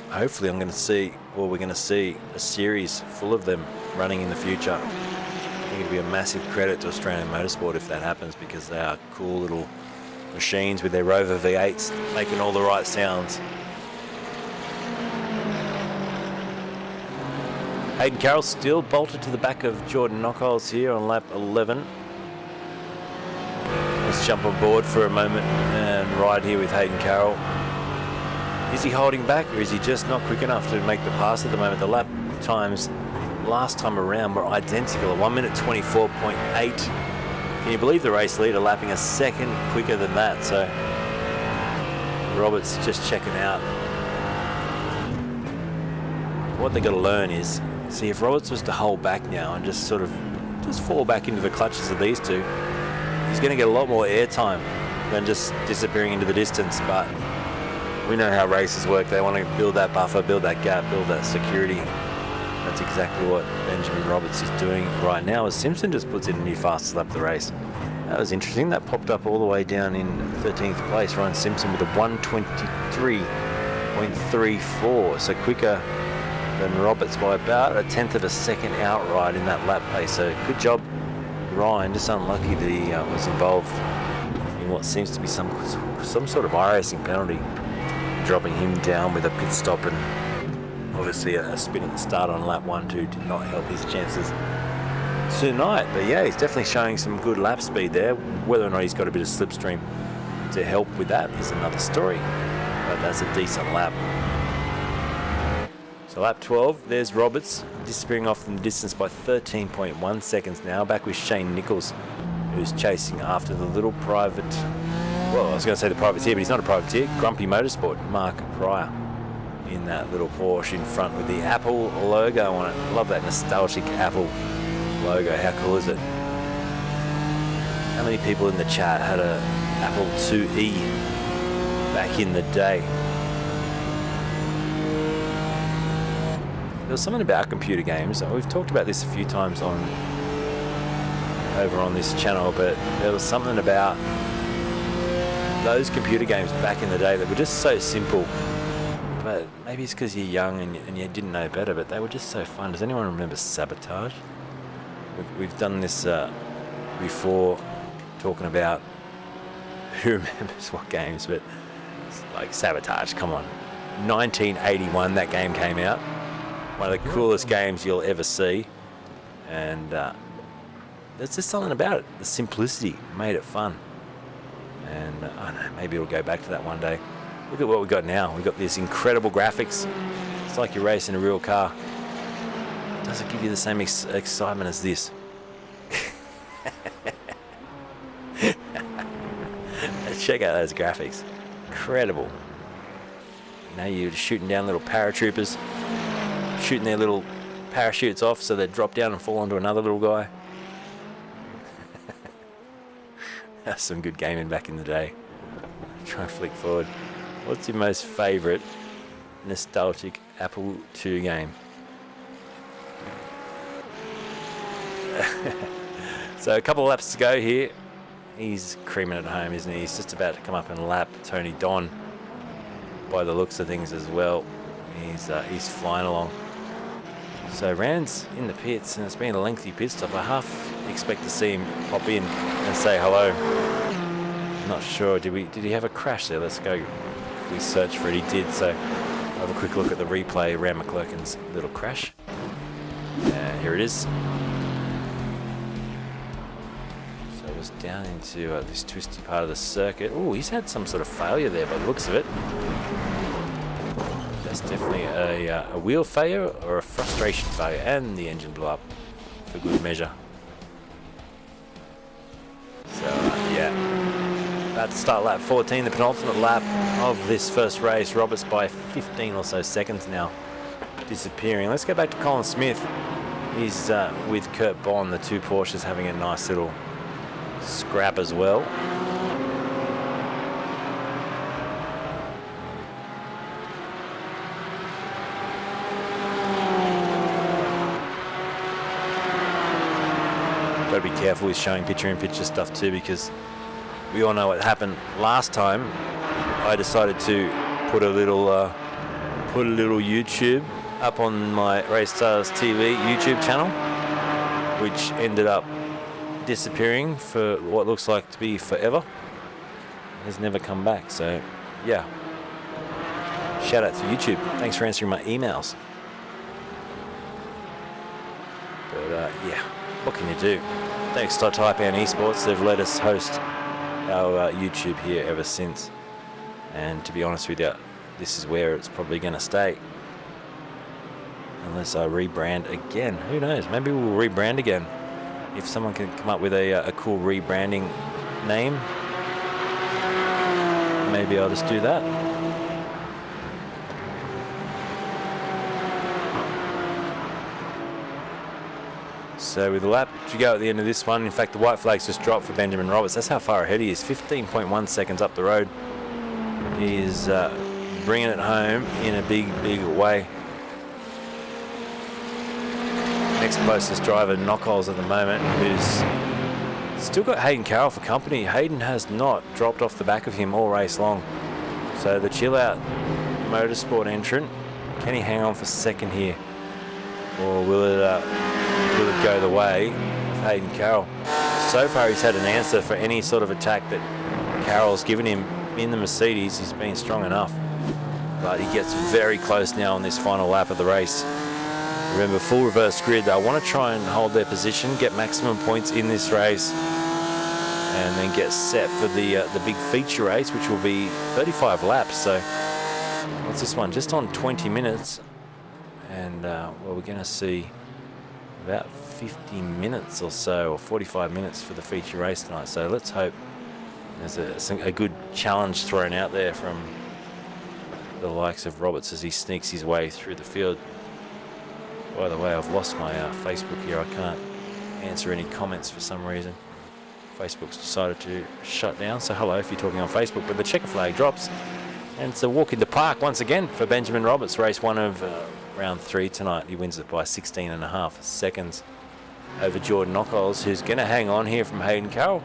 hopefully we're going to see a series full of them running in the future. I think it'd be a massive credit to Australian Motorsport if that happens, because they are cool little machines with their Rover V8s making all the right sounds. Hayden Carroll still bolted to the back of Jordan Knockholes here on lap 11. Let's jump on board for a moment and ride here with Hayden Carroll. Is he holding back, or is he just not quick enough to make the pass at the moment? The lap times last time around were identical, 1 minute 24.8. Can you believe the race leader lapping a second quicker than that? So Roberts just checking out. What they got to learn is, see, if Roberts was to hold back now and just fall back into the clutches of these two, he's going to get a lot more airtime than just disappearing into the distance. But we know how races work. They want to build that buffer, build that gap, build that security. That's exactly what Benjamin Roberts is doing right now, as Simpson just puts in a new fastest lap of the race. That was interesting. That popped up all the way down in 13th place. Ryan Simpson with a 1:23.34, so quicker than Roberts by about 1/10 of a second outright in that lap pace. So good job, Ryan. Just unlucky that he was involved in what seems to be some sort of iRacing penalty, dropping him down with a pit stop, and obviously a spin at the start on lap 1-2 did not help his chances tonight. But yeah, he's definitely showing some good lap speed there. Whether or not he's got a bit of slipstream to help with that is another story, but that's a decent lap. So lap 12, there's Roberts disappearing off in the distance by 13.1 seconds now. Back with Shane Nichols, who's chasing after the little private, well, I was going to say the privateer, but he's not a privateer. Grumpy Motorsport, Mark Pryor, in that little Porsche in front with the Apple logo on it. Love that nostalgic Apple logo. How cool is it? How many people in the chat had a Apple IIe back in the day? There was something about computer games. We've talked about this a few times over on this channel, but there was something about those computer games back in the day that were just so simple. But maybe it's because you're young and you didn't know better, but they were just so fun. Does anyone remember Sabotage? We've done this before, talking about who remembers what games, but like Sabotage, come on. 1981 that game came out. One of the coolest games you'll ever see. And there's just something about it. The simplicity made it fun. And I don't know, maybe it'll go back to that one day. Look at what we've got now. We've got these incredible graphics. It's like you're racing a real car. Does it give you the same excitement as this? Check out those graphics. Incredible. You know, you're shooting down little paratroopers, shooting their little parachutes off so they drop down and fall onto another little guy. That's some good gaming back in the day. Try and flick forward. What's your most favourite nostalgic Apple II game? So a couple of laps to go here. He's creaming at home, isn't he? He's just about to come up and lap Tony Don by the looks of things as well. He's flying along. So Rand's in the pits, and it's been a lengthy pit stop. I half expect to see him pop in and say hello. I'm not sure. Did he have a crash there? Let's go. We search for it. He did. So have a quick look at the replay. Rand McClurkin's little crash. Here it is. So it was down into this twisty part of the circuit. Oh, he's had some sort of failure there by the looks of it. That's definitely a wheel failure or a frustration failure, and the engine blew up for good measure. So yeah, about to start lap 14, the penultimate lap of this first race. Roberts by 15 or so seconds now, disappearing. Let's go back to Colin Smith. He's with Kurt Bond, the two Porsches having a nice little scrap as well. got to be careful with showing picture-in-picture stuff too, because we all know what happened last time. I decided to put a little YouTube up on my RACESTARS TV YouTube channel, which ended up disappearing for what looks like to be forever. It has never come back. So yeah, shout out to YouTube. Thanks for answering my emails. But yeah, what can you do? Thanks to Taipan eSports, they've let us host our YouTube here ever since. And to be honest with you, this is where it's probably going to stay. Unless I rebrand again. Who knows? Maybe we'll rebrand again. If someone can come up with a cool rebranding name, maybe I'll just do that. So with the lap to go at the end of this one, in fact the white flag's just dropped for Benjamin Roberts. That's how far ahead he is, 15.1 seconds up the road. He's bringing it home in a big way. Next closest driver, Knockholes at the moment, who's still got Hayden Carroll for company. Hayden has not dropped off the back of him all race long. So the chill out Motorsport entrant, can he hang on for second here? Or will it go the way of Hayden Carroll? So far he's had an answer for any sort of attack that Carroll's given him in the Mercedes. He's been strong enough. But he gets very close now on this final lap of the race. Remember, full reverse grid. I want to try and hold their position, get maximum points in this race, and then get set for the big feature race, which will be 35 laps. So what's this one? Just on 20 minutes. And well, we're going to see about 50 minutes or so, or 45 minutes for the feature race tonight. So let's hope there's a good challenge thrown out there from the likes of Roberts as he sneaks his way through the field. By the way, I've lost my Facebook here. I can't answer any comments for some reason. Facebook's decided to shut down. So hello if you're talking on Facebook. But the checker flag drops. And it's a walk in the park once again for Benjamin Roberts. Race 1 of round 3 tonight. He wins it by 16.5 seconds over Jordan Knockholes, who's going to hang on here from Hayden Carroll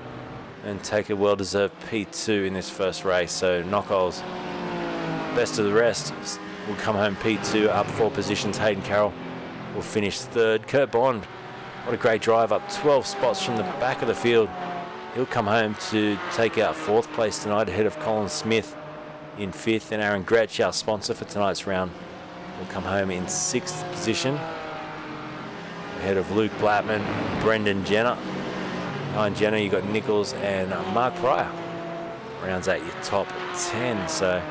and take a well-deserved P2 in this first race. So Knockholes, best of the rest, will come home P2, up 4 positions. Hayden Carroll will finish 3rd. Kurt Bond, what a great drive, up 12 spots from the back of the field. He'll come home to take out 4th place tonight, ahead of Colin Smith in 5th. And Aaron Grech, our sponsor for tonight's round, will come home in 6th position, ahead of Luke Blattman and Brendan Jenner. Behind Jenner, you've got Nichols and Mark Pryor. Rounds out your top 10. So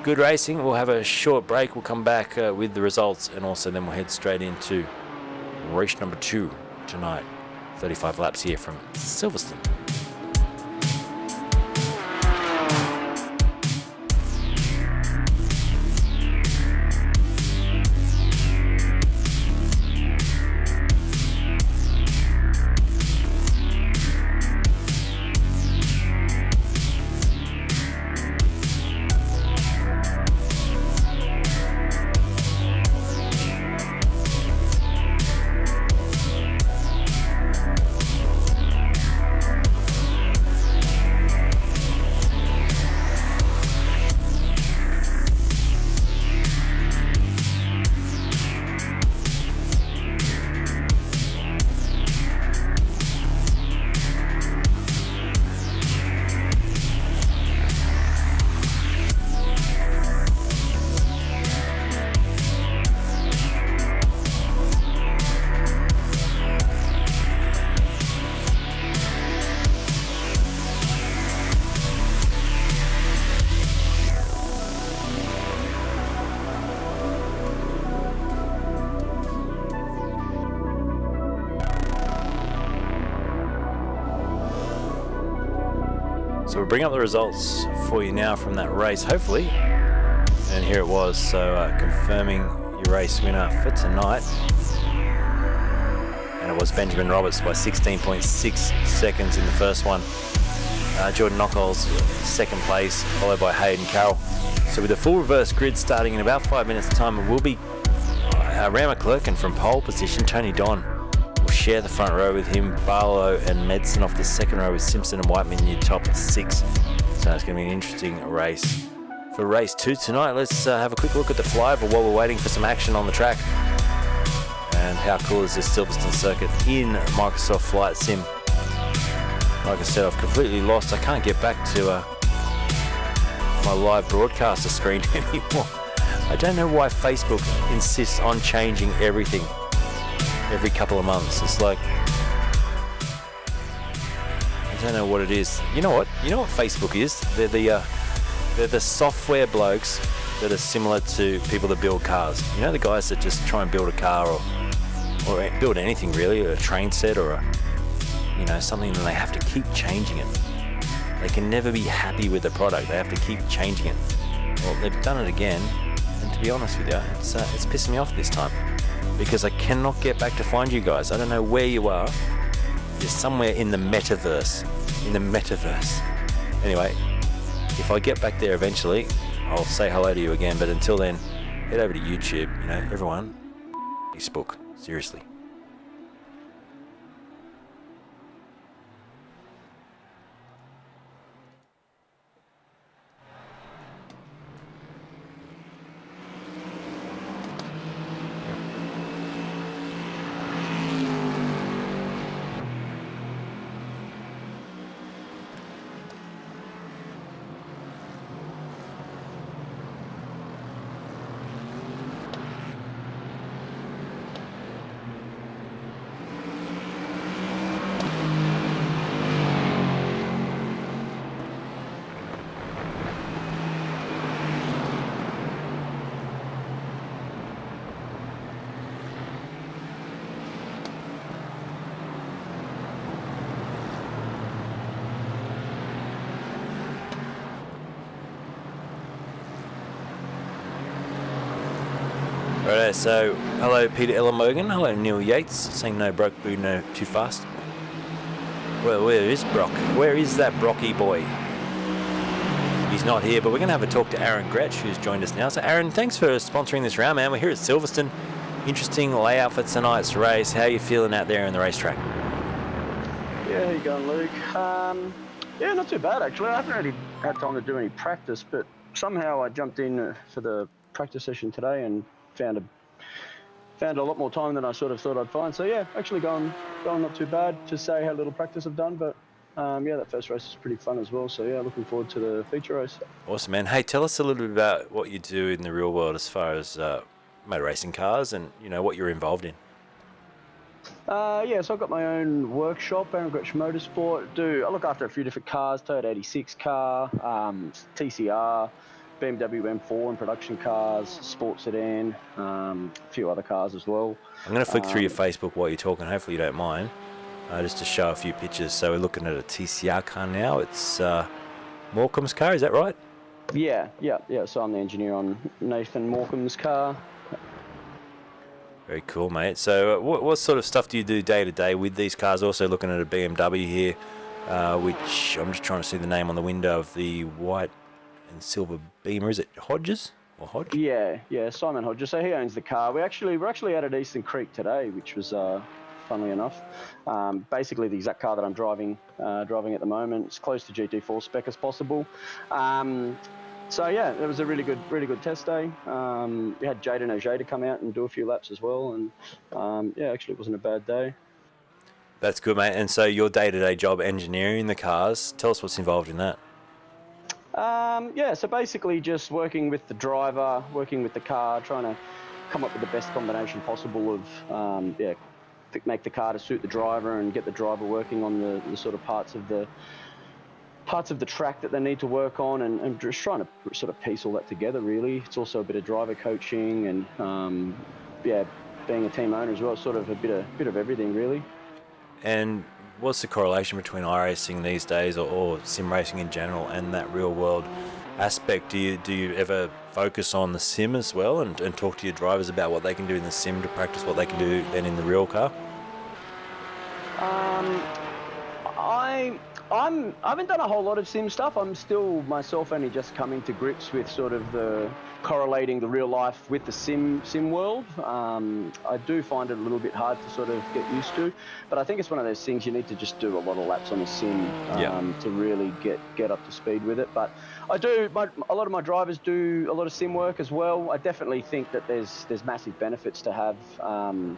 good racing. We'll have a short break. We'll come back with the results, and also then we'll head straight into race number 2 tonight. 35 laps here from Silverstone. So we'll bring up the results for you now from that race, hopefully. And here it was, so confirming your race winner for tonight. And it was Benjamin Roberts by 16.6 seconds in the first one. Jordan Knockholes, 2nd place, followed by Hayden Carroll. So with a full reverse grid starting in about 5 minutes time, it will be Ram McClurkin from pole position. Tony Don will share the front row with him. Barlow and Medson off the second row with Simpson and Whiteman in your top 6. So it's going to be an interesting race. For race 2 tonight, let's have a quick look at the flyover while we're waiting for some action on the track. And how cool is this Silverstone circuit in Microsoft Flight Sim? Like I said, I've completely lost. I can't get back to my live broadcaster screen anymore. I don't know why Facebook insists on changing everything every couple of months. It's like, I don't know what it is. You know what? You know what Facebook is? They're the software blokes that are similar to people that build cars. You know, the guys that just try and build a car or build anything really, a train set or something, and they have to keep changing it. They can never be happy with the product. They have to keep changing it. Well, they've done it again, and to be honest with you, it's pissing me off this time because I cannot get back to find you guys. I don't know where you are. You're somewhere in the metaverse. Anyway, if I get back there eventually, I'll say hello to you again. But until then, head over to YouTube. Everyone, Facebook, seriously. Righto, so hello Peter Ellermogen, hello Neil Yates, saying no broke boo, no too fast. Well, where is Brock? Where is that Brocky boy? He's not here, but we're going to have a talk to Aaron Grech, who's joined us now. So Aaron, thanks for sponsoring this round, man. We're here at Silverstone. Interesting layout for tonight's race. How are you feeling out there in the racetrack? Yeah, how you going, Luke? Yeah, not too bad actually. I haven't really had time to do any practice, but somehow I jumped in for the practice session today and found a lot more time than I sort of thought I'd find. So yeah, actually going not too bad. To say how little practice I've done, but yeah, that first race is pretty fun as well. So yeah, looking forward to the feature race. Awesome, man. Hey, tell us a little bit about what you do in the real world as far as motor racing cars and what you're involved in. Yeah, so I've got my own workshop, Grech Motorsport. I look after a few different cars, Toyota 86 car, TCR, BMW M4 and production cars, sports sedan, a few other cars as well. I'm going to flick through your Facebook while you're talking, hopefully you don't mind, just to show a few pictures. So we're looking at a TCR car now. It's Morecambe's car, is that right? Yeah. So I'm the engineer on Nathan Morecambe's car. Very cool, mate. So what sort of stuff do you do day to day with these cars? Also looking at a BMW here, which I'm just trying to see the name on the window of the white and silver Beamer. Is it Hodges or Hodge? Yeah, Simon Hodges. So he owns the car. We're actually out at Eastern Creek today, which was funnily enough, basically the exact car that I'm driving at the moment. It's close to GT4 spec as possible. So yeah, it was a really good test day. We had Jaden Auger to come out and do a few laps as well, and yeah, actually it wasn't a bad day. That's good, mate. And so your day-to-day job engineering the cars, tell us what's involved in that. Yeah, so basically just working with the driver, working with the car, trying to come up with the best combination possible of, make the car to suit the driver and get the driver working on the sort of parts of the track that they need to work on, and just trying to sort of piece all that together, really. It's also a bit of driver coaching and, being a team owner as well, sort of a bit of everything, really. And what's the correlation between iRacing these days or sim racing in general and that real world aspect? Do you ever focus on the sim as well and talk to your drivers about what they can do in the sim to practice what they can I haven't done a whole lot of sim stuff. I'm still myself only just coming to grips with sort of the correlating the real life with the sim world. I do find it a little bit hard to sort of get used to, but I think it's one of those things you need to just do a lot of laps on the sim to really get up to speed with it. But I do, a lot of my drivers do a lot of sim work as well. I definitely think that there's massive benefits to have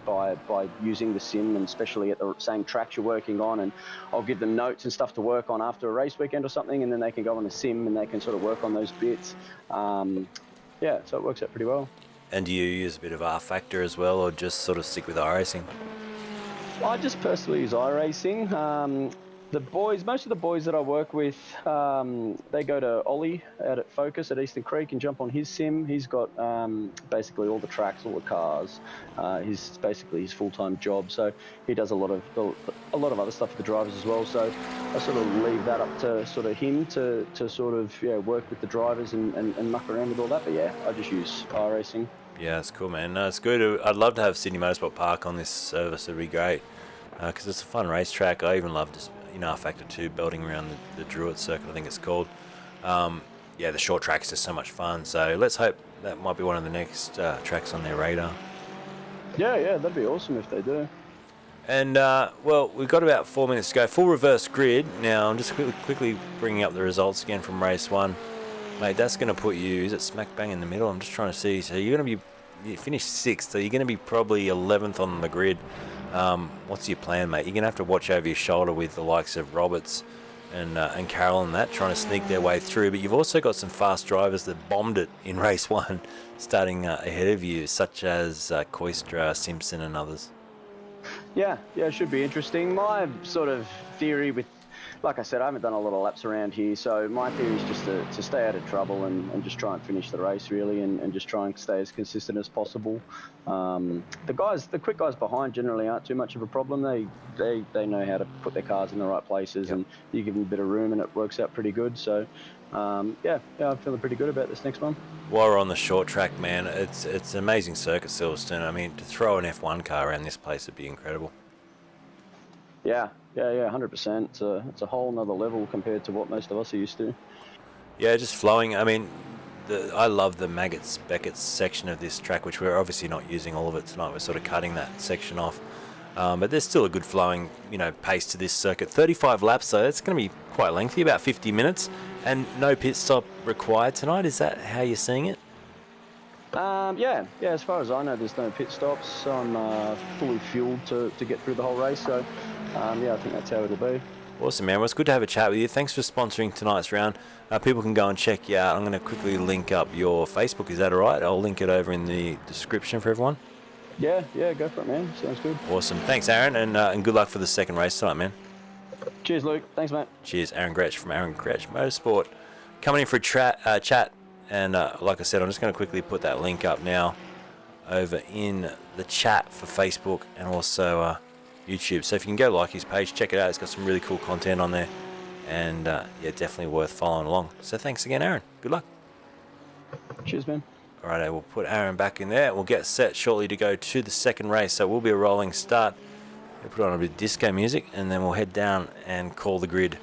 by using the sim, and especially at the same tracks you're working on. And I'll give them notes and stuff to work on after a race weekend or something, and then they can go on the sim and they can sort of work on those bits. Yeah, so it works out pretty well. And do you use a bit of R Factor as well, or just sort of stick with iRacing? I just personally use iRacing. Most of the boys that I work with, they go to Ollie out at Focus at Eastern Creek and jump on his sim. He's got basically all the tracks, all the cars. He's basically his full-time job, so he does a lot of other stuff with the drivers as well. So I sort of leave that up to sort of him to sort of work with the drivers and muck around with all that. But yeah, I just use iRacing. Yeah, it's cool, man. No, it's good. I'd love to have Sydney Motorsport Park on this service. It'd be great because it's a fun racetrack. I even love just R Factor 2 belting around the Druitt circuit, I think it's called. Yeah, the short track's just so much fun. So let's hope that might be one of the next tracks on their radar. Yeah, that'd be awesome if they do. And well, we've got about 4 minutes to go. Full reverse grid. Now I'm just quickly bringing up the results again from race 1. Mate, that's going to put you, is it smack bang in the middle? I'm just trying to see. So you're going to be, you finished 6th, so you're going to be probably 11th on the grid. What's your plan, mate? You're going to have to watch over your shoulder with the likes of Roberts and Carroll and that, trying to sneak their way through. But you've also got some fast drivers that bombed it in race 1, starting ahead of you, such as Koistra, Simpson and others. Yeah, it should be interesting. My sort of theory with, like I said, I haven't done a lot of laps around here, so my theory is just to stay out of trouble and just try and finish the race, really, and just try and stay as consistent as possible. The quick guys behind generally aren't too much of a problem. They know how to put their cars in the right places, and you give them a bit of room and it works out pretty good. So yeah, I'm feeling pretty good about this next one. While we're on the short track, man, it's an amazing circuit, Silverstone. I mean, to throw an F1 car around this place would be incredible. Yeah, 100%. It's a whole nother level compared to what most of us are used to. Yeah, just flowing. I mean, I love the Beckett section of this track, which we're obviously not using all of it tonight. We're sort of cutting that section off. But there's still a good flowing, pace to this circuit. 35 laps, so it's going to be quite lengthy, about 50 minutes, and no pit stop required tonight. Is that how you're seeing it? Yeah. As far as I know, there's no pit stops. I'm fully fueled to get through the whole race. So, yeah, I think that's how it'll be. Awesome, man. Well, it's good to have a chat with you. Thanks for sponsoring tonight's round. People can go and check you out. I'm going to quickly link up your Facebook. Is that all right? I'll link it over in the description for everyone. Yeah, go for it, man. Sounds good. Awesome. Thanks, Aaron, and good luck for the second race tonight, man. Cheers, Luke. Thanks, mate. Cheers, Aaron Grech from Aaron Grech Motorsport. Coming in for a chat. And like I said, I'm just going to quickly put that link up now over in the chat for Facebook and also YouTube. So if you can go like his page, check it out. It's got some really cool content on there. And yeah, definitely worth following along. So thanks again, Aaron. Good luck. Cheers, man. All right, we'll put Aaron back in there. We'll get set shortly to go to the second race. So it will be a rolling start. We'll put on a bit of disco music and then we'll head down and call the grid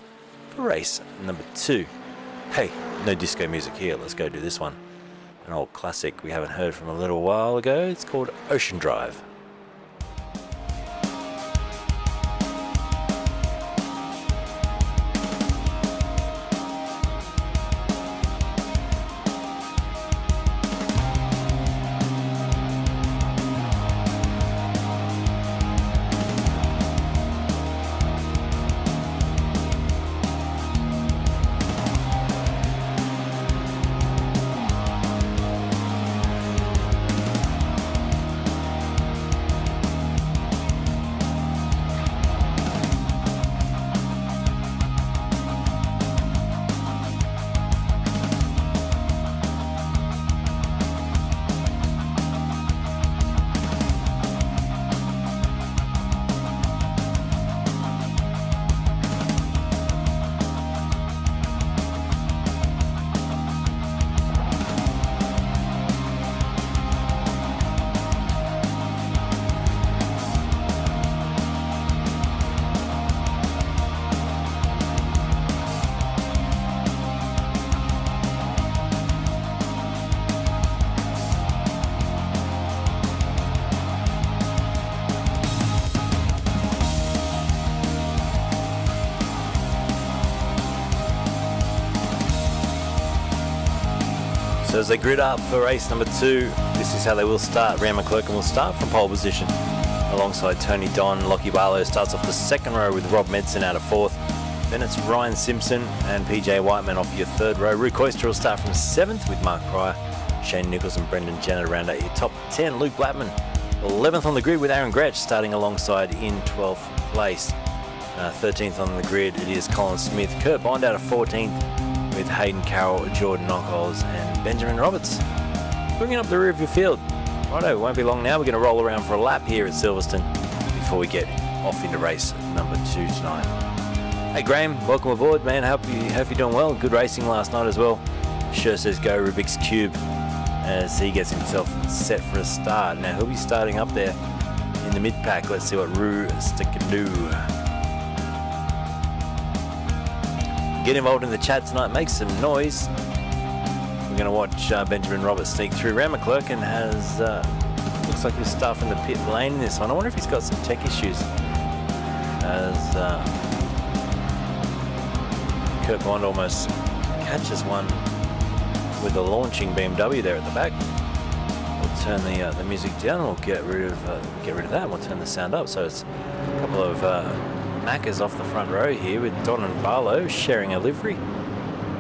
for race number 2. Hey, no disco music here. Let's go do this one. An old classic we haven't heard from a little while ago. It's called Ocean Drive. So as they grid up for race number 2, this is how they will start. Ryan McClurkin will start from pole position alongside Tony Don. Lockie Barlow starts off the second row with Rob Medson out of 4th. Then it's Ryan Simpson and PJ Whiteman off your 3rd row. Rue Koister will start from 7th with Mark Pryor. Shane Nichols and Brendan Jenner round out your top 10. Luke Blattman 11th on the grid with Aaron Grech starting alongside in 12th place. 13th on the grid it is Colin Smith. Kurt Bond out of 14th with Hayden Carroll, Jordan Knockholes and Benjamin Roberts. Bringing up the rear of your field. Righto, it won't be long now. We're going to roll around for a lap here at Silverstone before we get off into race number 2 tonight. Hey Graham, welcome aboard, man. Hope you're doing well. Good racing last night as well. Sure says go Rubik's Cube as he gets himself set for a start. Now he'll be starting up there in the mid-pack. Let's see what Rue can do. Get involved in the chat tonight. Make some noise. We're going to watch Benjamin Roberts sneak through. Ryan McClurkin has looks like he'll start from the pit lane in this one. I wonder if he's got some tech issues as Kurt Bond almost catches one with the launching BMW there at the back. We'll turn the music down. We'll get rid of that. We'll turn the sound up. So it's a couple of Maccas off the front row here with Don and Barlow sharing a livery,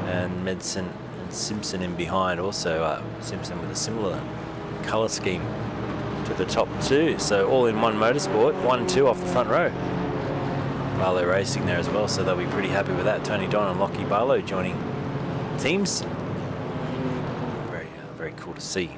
and Medson and Simpson in behind. Also Simpson with a similar colour scheme to the top 2. So all in one Motorsport, 1-2 off the front row. Barlow racing there as well, so they'll be pretty happy with that. Tony Don and Lockie Barlow joining teams. Very cool to see.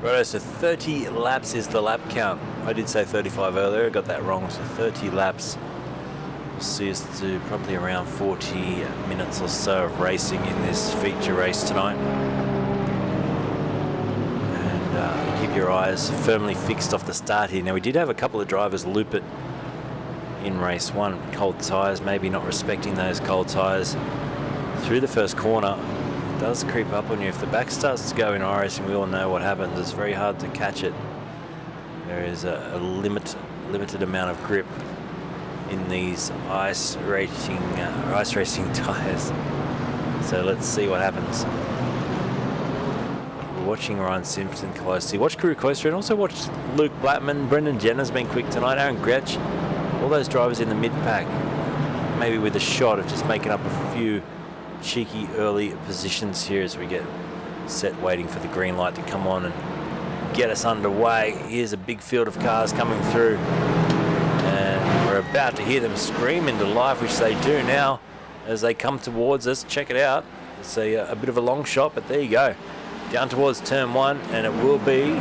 Right, so 30 laps is the lap count. I did say 35 earlier, I got that wrong, so 30 laps will see us do probably around 40 minutes or so of racing in this feature race tonight. And keep your eyes firmly fixed off the start here. Now we did have a couple of drivers loop it in race 1. Cold tyres, maybe not respecting those cold tyres through the first corner. Does creep up on you. If the back starts to go in iRacing, we all know what happens. It's very hard to catch it. There is a limited amount of grip in these ice racing tyres. So let's see what happens. We're watching Ryan Simpson closely. Watch Rue Koister and also watch Luke Blattman. Brendan Jenner's been quick tonight. Aaron Grech. All those drivers in the mid-pack. Maybe with a shot of just making up a few cheeky early positions here as we get set waiting for the green light to come on and get us underway. Here's a big field of cars coming through and we're about to hear them scream into life, which they do now as they come towards us. Check it out. It's a bit of a long shot, but there you go. Down towards turn 1, and it will be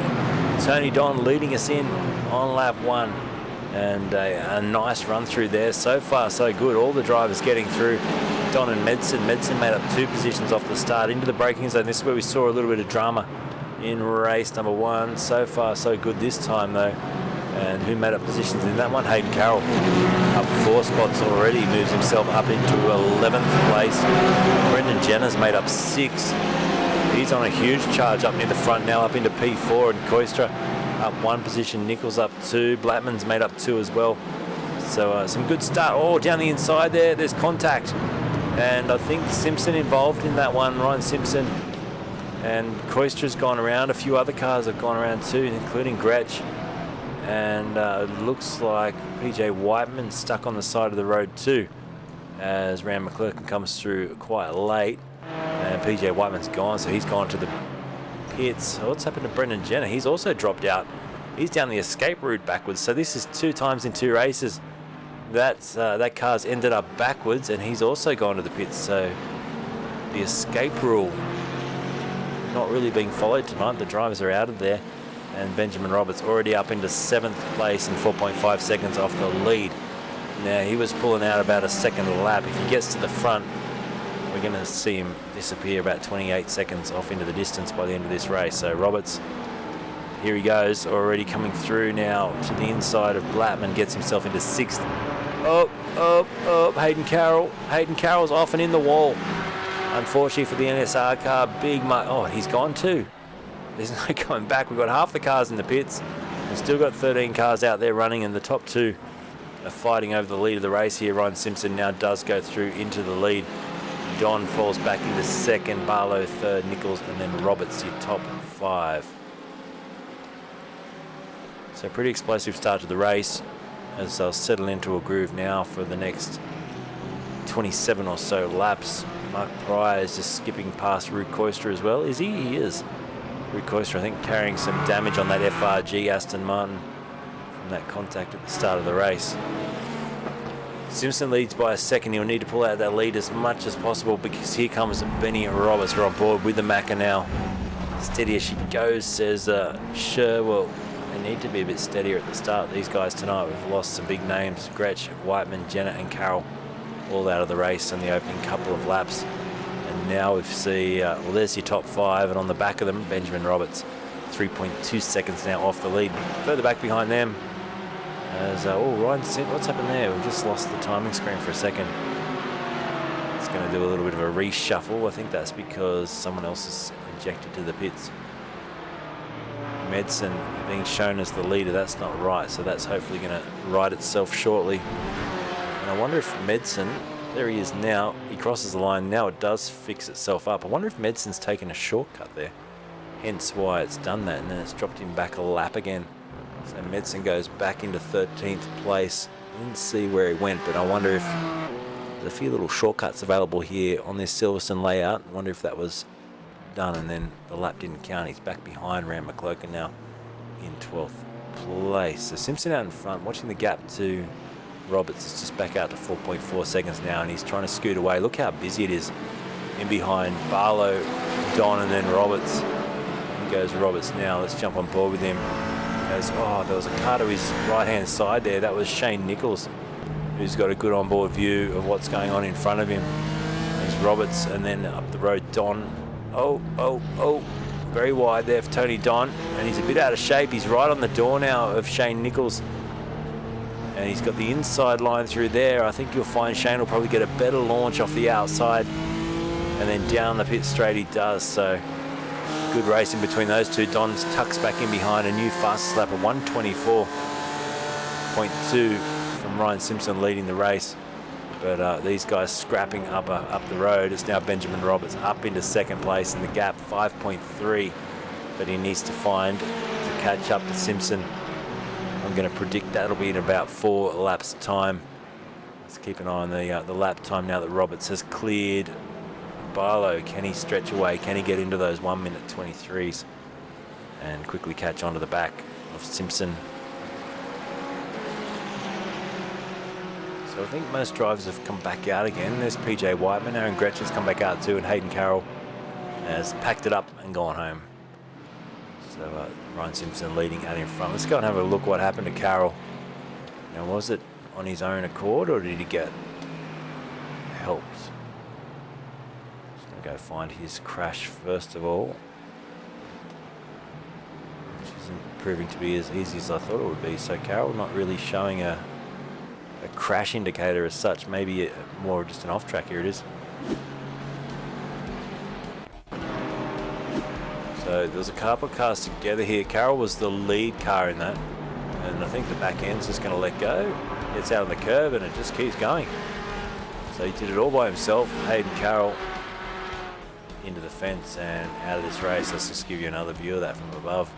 Tony Don leading us in on lap 1. And a nice run through there. So far so good. All the drivers getting through. Don and Medson. Medson made up 2 positions off the start into the braking zone. This is where we saw a little bit of drama in race number 1. So far so good this time though. And who made up positions in that one? Hayden Carroll up 4 spots already. Moves himself up into 11th place. Brendan Jenner's made up 6. He's on a huge charge up near the front now, up into P4, and Koistra up 1 position. Nichols up 2. Blattman's made up 2 as well. So some good start. Oh, down the inside there's contact. And I think Simpson involved in that one, Ryan Simpson. And Koistra's gone around. A few other cars have gone around too, including Grech. And it looks like PJ Whiteman stuck on the side of the road too, as Ryan McClurkin comes through quite late. And PJ Whiteman's gone, so he's gone to the pits. What's happened to Brendan Jenner? He's also dropped out. He's down the escape route backwards. So this is 2 times in 2 races that car's ended up backwards, and he's also gone to the pits. So the escape rule not really being followed tonight. The drivers are out of there, and Benjamin Roberts already up into 7th place and 4.5 seconds off the lead. Now, he was pulling out about a second a lap. If he gets to the front, we're going to see him disappear about 28 seconds off into the distance by the end of this race. So Roberts, here he goes, already coming through now to the inside of Blattman, gets himself into 6th. Hayden Carroll. Hayden Carroll's off and in the wall. Unfortunately for the NSR car, big mark. Oh, he's gone too. There's no going back. We've got half the cars in the pits. We've still got 13 cars out there running, and the top 2 are fighting over the lead of the race here. Ryan Simpson now does go through into the lead. Don falls back into 2nd, Barlow 3rd, Nichols, and then Roberts, your top 5. So pretty explosive start to the race as they'll settle into a groove now for the next 27 or so laps. Mark Pryor is just skipping past Rue Koister as well. Is he? He is. Rue Koister, I think, carrying some damage on that FRG Aston Martin from that contact at the start of the race. Simpson leads by a second. He'll need to pull out that lead as much as possible because here comes Benny Roberts. We're on board with the Macca now. Steady as she goes, says Sure. Well, they need to be a bit steadier at the start. These guys tonight, we've lost some big names. Grech, Whiteman, Jenner and Carroll all out of the race in the opening couple of laps. And now we see, well, there's your top 5, and on the back of them, Benjamin Roberts, 3.2 seconds now off the lead. Further back behind them, as, Ryan Simpson, what's happened there? We've just lost the timing screen for a second. It's going to do a little bit of a reshuffle. I think that's because someone else is injected to the pits. Medson being shown as the leader, that's not right, so that's hopefully going to right itself shortly. And I wonder if Medson, there he is now, he crosses the line, now it does fix itself up. I wonder if Medson's taken a shortcut there, hence why it's done that, and then it's dropped him back a lap again. So Medson goes back into 13th place. Didn't see where he went, but I wonder if there's a few little shortcuts available here on this Silverstone layout. I wonder if that was done and then the lap didn't count. He's back behind Rand McCloken now in 12th place. So Simpson out in front, watching the gap to Roberts is just back out to 4.4 seconds now, and he's trying to scoot away. Look how busy it is in behind Barlow, Don, and then Roberts. Here goes Roberts now. Let's jump on board with him. There was a car to his right-hand side there. That was Shane Nichols, who's got a good on-board view of what's going on in front of him. There's Roberts, and then up the road, Don. Very wide there for Tony Don, and he's a bit out of shape. He's right on the door now of Shane Nichols, and he's got the inside line through there. I think you'll find Shane will probably get a better launch off the outside, and then down the pit straight he does. So good racing between those two. Don tucks back in behind a new fastest lap of 124.2 from Ryan Simpson leading the race. But these guys scrapping up the road. It's now Benjamin Roberts up into 2nd place in the gap, 5.3 that he needs to find to catch up to Simpson. I'm going to predict that'll be in about 4 laps time. Let's keep an eye on the lap time now that Roberts has cleared Barlow. Can he stretch away? Can he get into those 1:23s and quickly catch onto the back of Simpson? So I think most drivers have come back out again. There's PJ Whiteman, Aaron Grech has come back out too, and Hayden Carroll has packed it up and gone home. So Ryan Simpson leading out in front. Let's go and have a look what happened to Carroll. Now, was it on his own accord, or did he get helped? Just going to go find his crash first of all, which isn't proving to be as easy as I thought it would be. So Carroll not really showing a crash indicator as such, maybe more just an off track. Here it is. So there's a couple of cars together here. Carroll was the lead car in that, and I think the back end's just going to let go. Gets out on the curve and it just keeps going. So he did it all by himself. Hayden Carroll into the fence and out of this race. Let's just give you another view of that from above,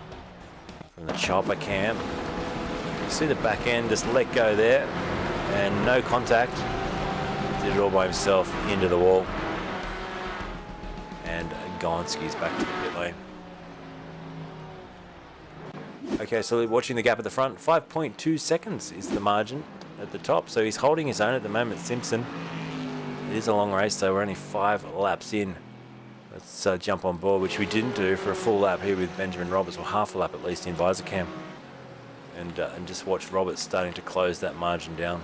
from the chopper cam. You see the back end just let go there and no contact. Did it all by himself into the wall. And Gonski's back to the pit lane. Okay, so watching the gap at the front, 5.2 seconds is the margin at the top. So he's holding his own at the moment. Simpson It is a long race, though. We're only 5 laps in. Let's jump on board, which we didn't do for a full lap here with Benjamin Roberts, or half a lap at least in visor cam. And just watch Roberts starting to close that margin down.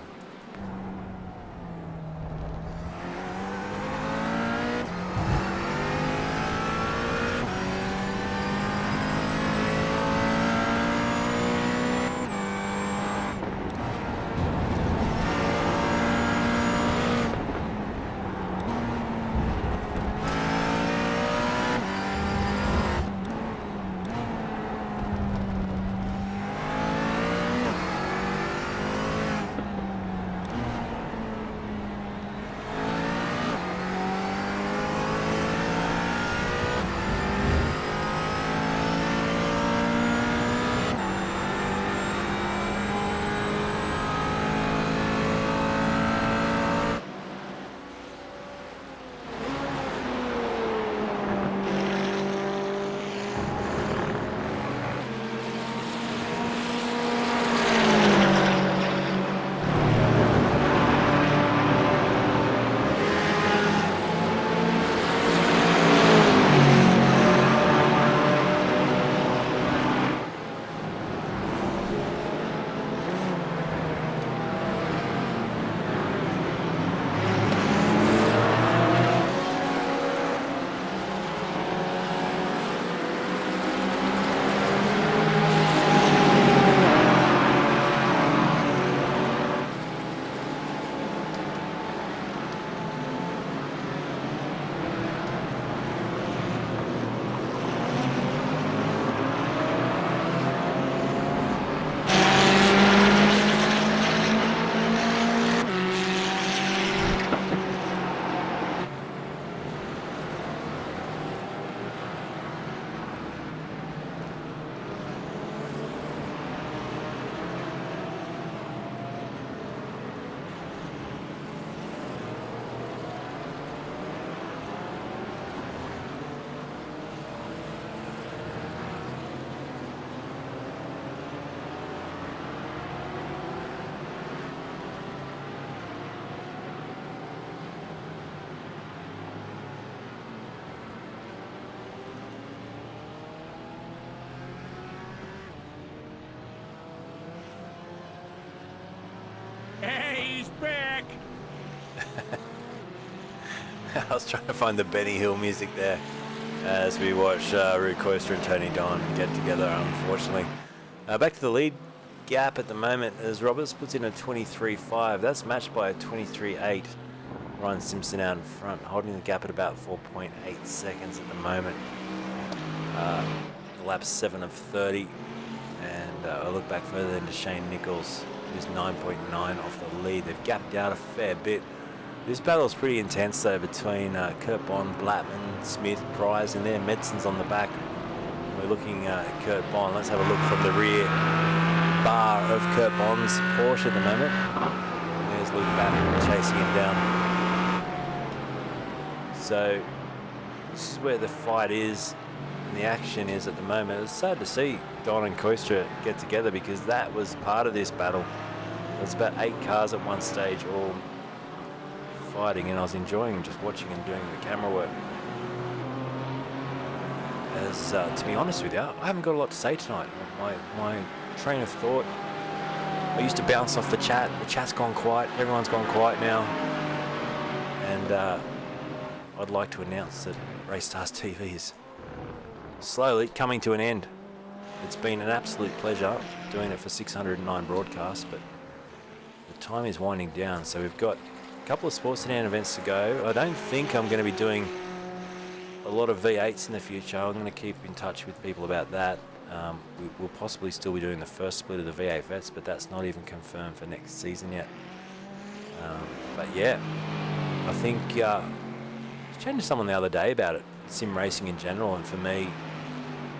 I was trying to find the Benny Hill music there as we watch Rui Coister and Tony Don get together, unfortunately. Back to the lead gap at the moment as Roberts puts in a 23.5. That's matched by a 23.8. Ryan Simpson out in front, holding the gap at about 4.8 seconds at the moment. Lap 7 of 30. And I look back further into Shane Nichols, who's 9.9 off the lead. They've gapped out a fair bit. This battle is pretty intense though between Kurt Bond, Blattman, Smith, Prize in there. Medson's on the back. We're looking at Kurt Bond. Let's have a look from the rear bar of Kurt Bond's Porsche at the moment. And there's Luke Batten chasing him down. So this is where the fight is and the action is at the moment. It's sad to see Don and Coister get together because that was part of this battle. There's about 8 cars at one stage all fighting, and I was enjoying just watching and doing the camera work. As to be honest with you, I haven't got a lot to say tonight. My train of thought, I used to bounce off the chat. The chat's gone quiet. Everyone's gone quiet now. And I'd like to announce that RACESTARS TV is slowly coming to an end. It's been an absolute pleasure doing it for 609 broadcasts, but the time is winding down. So we've got a couple of sports sedan events to go. I don't think I'm going to be doing a lot of V8s in the future. I'm going to keep in touch with people about that. We'll possibly still be doing the first split of the V8 vets, but that's not even confirmed for next season yet. But yeah, I think I was chatting to someone the other day about it, sim racing in general, and for me,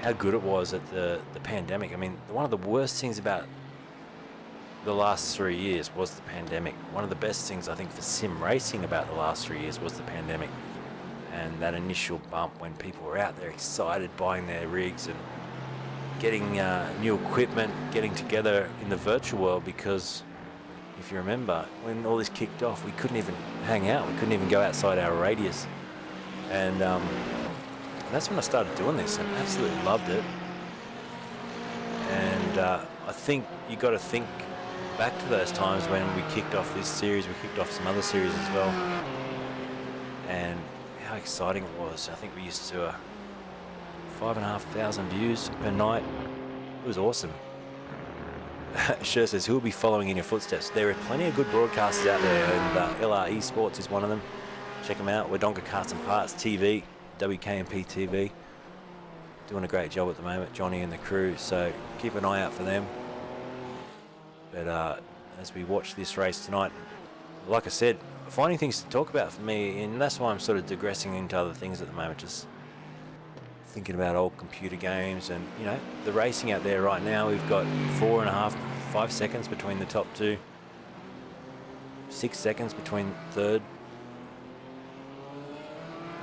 how good it was at the pandemic. I mean, one of the worst things about the last 3 years was the pandemic. One of the best things I think for sim racing about the last 3 years was the pandemic. And that initial bump when people were out there excited, buying their rigs and getting new equipment, getting together in the virtual world, because if you remember, when all this kicked off, we couldn't even hang out. We couldn't even go outside our radius. And that's when I started doing this and absolutely loved it. And I think you got to think back to those times when we kicked off this series. We kicked off some other series as well. And how exciting it was. I think we used to 5,500 views per night. It was awesome. Sure says, who will be following in your footsteps? There are plenty of good broadcasters out there, and LR eSports is one of them. Check them out. We're Donker Carts and Parts TV, WKMP TV. Doing a great job at the moment, Johnny and the crew, so keep an eye out for them. But as we watch this race tonight, like I said, finding things to talk about for me, and that's why I'm sort of digressing into other things at the moment, just thinking about old computer games and, you know, the racing out there right now. We've got 4.5, 5 seconds between the top two, 6 seconds between third,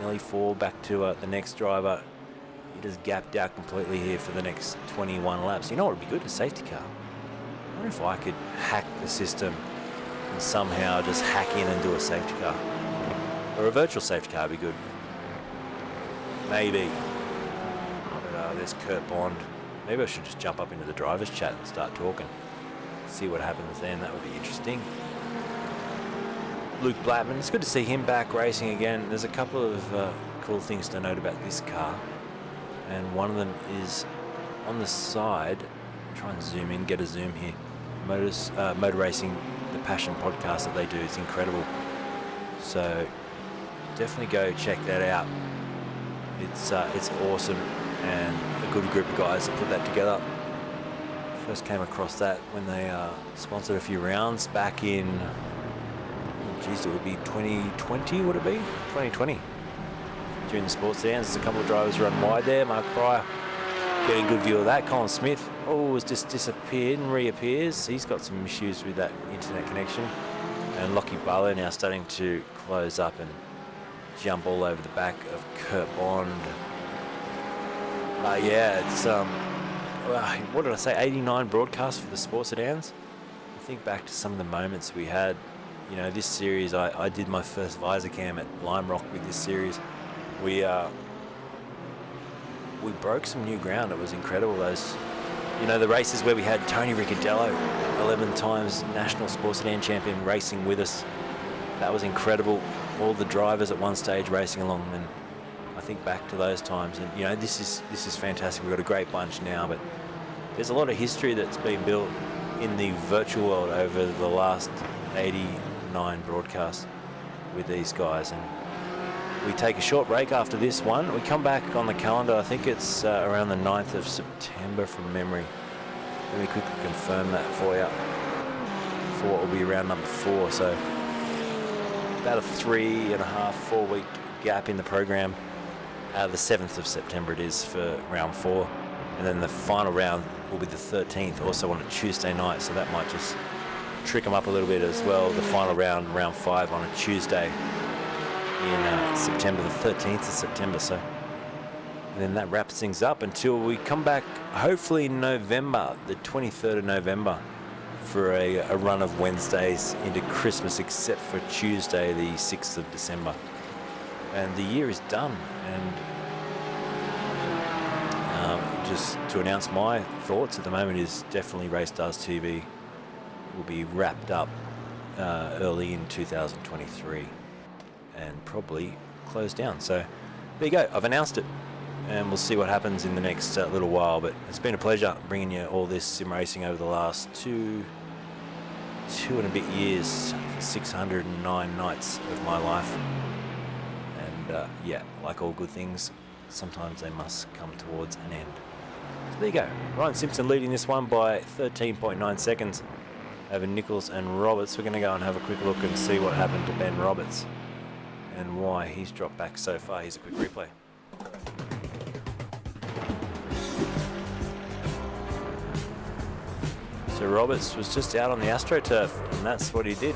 nearly 4 back to the next driver. He just gapped out completely here for the next 21 laps. You know what would be good? A safety car. I wonder if I could hack the system and somehow just hack in and do a safety car. Or a virtual safety car would be good. Maybe. But there's Kurt Bond. Maybe I should just jump up into the driver's chat and start talking. See what happens then. That would be interesting. Luke Blattman. It's good to see him back racing again. There's a couple of cool things to note about this car. And one of them is on the side. Try and zoom in, get a zoom here. Motor Racing, the Passion podcast that they do is incredible. So definitely go check that out. It's awesome, and a good group of guys that put that together. First came across that when they sponsored a few rounds back in, geez, it would be 2020, would it be? 2020. During the Sports Sedans, there's a couple of drivers run wide there. Mark Pryor getting a good view of that. Colin Smith, has just disappeared and reappears. He's got some issues with that internet connection. And Lockie Barlow now starting to close up and jump all over the back of Kurt Bond. Yeah, it's what did I say? 89 broadcasts for the Sports Sedans. I think back to some of the moments we had. You know, this series, I did my first visor cam at Lime Rock with this series. We broke some new ground. It was incredible. Those, you know, the races where we had Tony Ricciardello, 11 times national sports sedan champion, racing with us. That was incredible. All the drivers at one stage racing along, and I think back to those times. And you know, this is fantastic. We've got a great bunch now, but there's a lot of history that's been built in the virtual world over the last 89 broadcasts with these guys. And we take a short break after this one. We come back on the calendar, I think it's around the 9th of September from memory. Let me quickly confirm that for you, for what will be round number 4. So about a 3.5, 4 week gap in the program. The 7th of September it is for round 4. And then the final round will be the 13th, also on a Tuesday night. So that might just trick them up a little bit as well. The final round, round 5 on a Tuesday in September, the 13th of September. So, and then that wraps things up until we come back, hopefully in November, the 23rd of November, for a run of Wednesdays into Christmas, except for Tuesday, the 6th of December. And the year is done. And just to announce my thoughts at the moment is definitely RACESTARS TV will be wrapped up early in 2023. And probably closed down. So there you go, I've announced it, and we'll see what happens in the next little while. But it's been a pleasure bringing you all this sim racing over the last two and a bit years, 609 nights of my life. And yeah, like all good things, sometimes they must come towards an end. So there you go, Ryan Simpson leading this one by 13.9 seconds over Nichols and Roberts. We're going to go and have a quick look and see what happened to Ben Roberts and why he's dropped back so far. Here's a quick replay. So Roberts was just out on the AstroTurf, and that's what he did.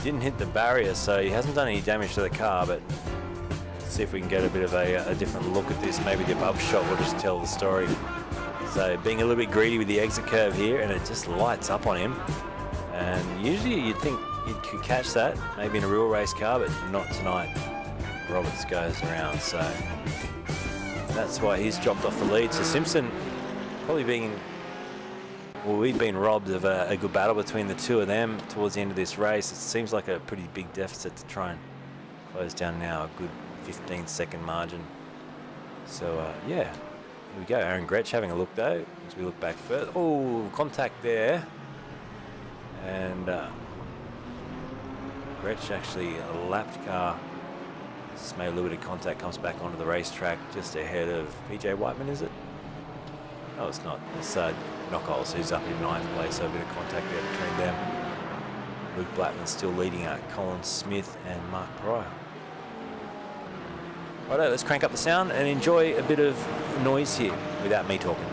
Didn't hit the barrier, so he hasn't done any damage to the car, but let's see if we can get a bit of a different look at this. Maybe the above shot will just tell the story. So being a little bit greedy with the exit curve here, and it just lights up on him. And usually you'd think you could catch that, maybe in a real race car, but not tonight. Roberts goes around, so that's why he's dropped off the lead. So Simpson probably being, well, we've been robbed of a good battle between the two of them towards the end of this race. It seems like a pretty big deficit to try and close down now, a good 15-second margin. So yeah, here we go. Aaron Grech having a look though, as we look back further. Oh, contact there. And Grech actually a lapped car. Just made a little bit of contact, comes back onto the racetrack just ahead of PJ Whiteman, is it? No, it's not. It's Knockholes, who's up in 9th place, so a bit of contact there between them. Luke Blackman still leading out Colin Smith and Mark Pryor. Righto, let's crank up the sound and enjoy a bit of noise here without me talking.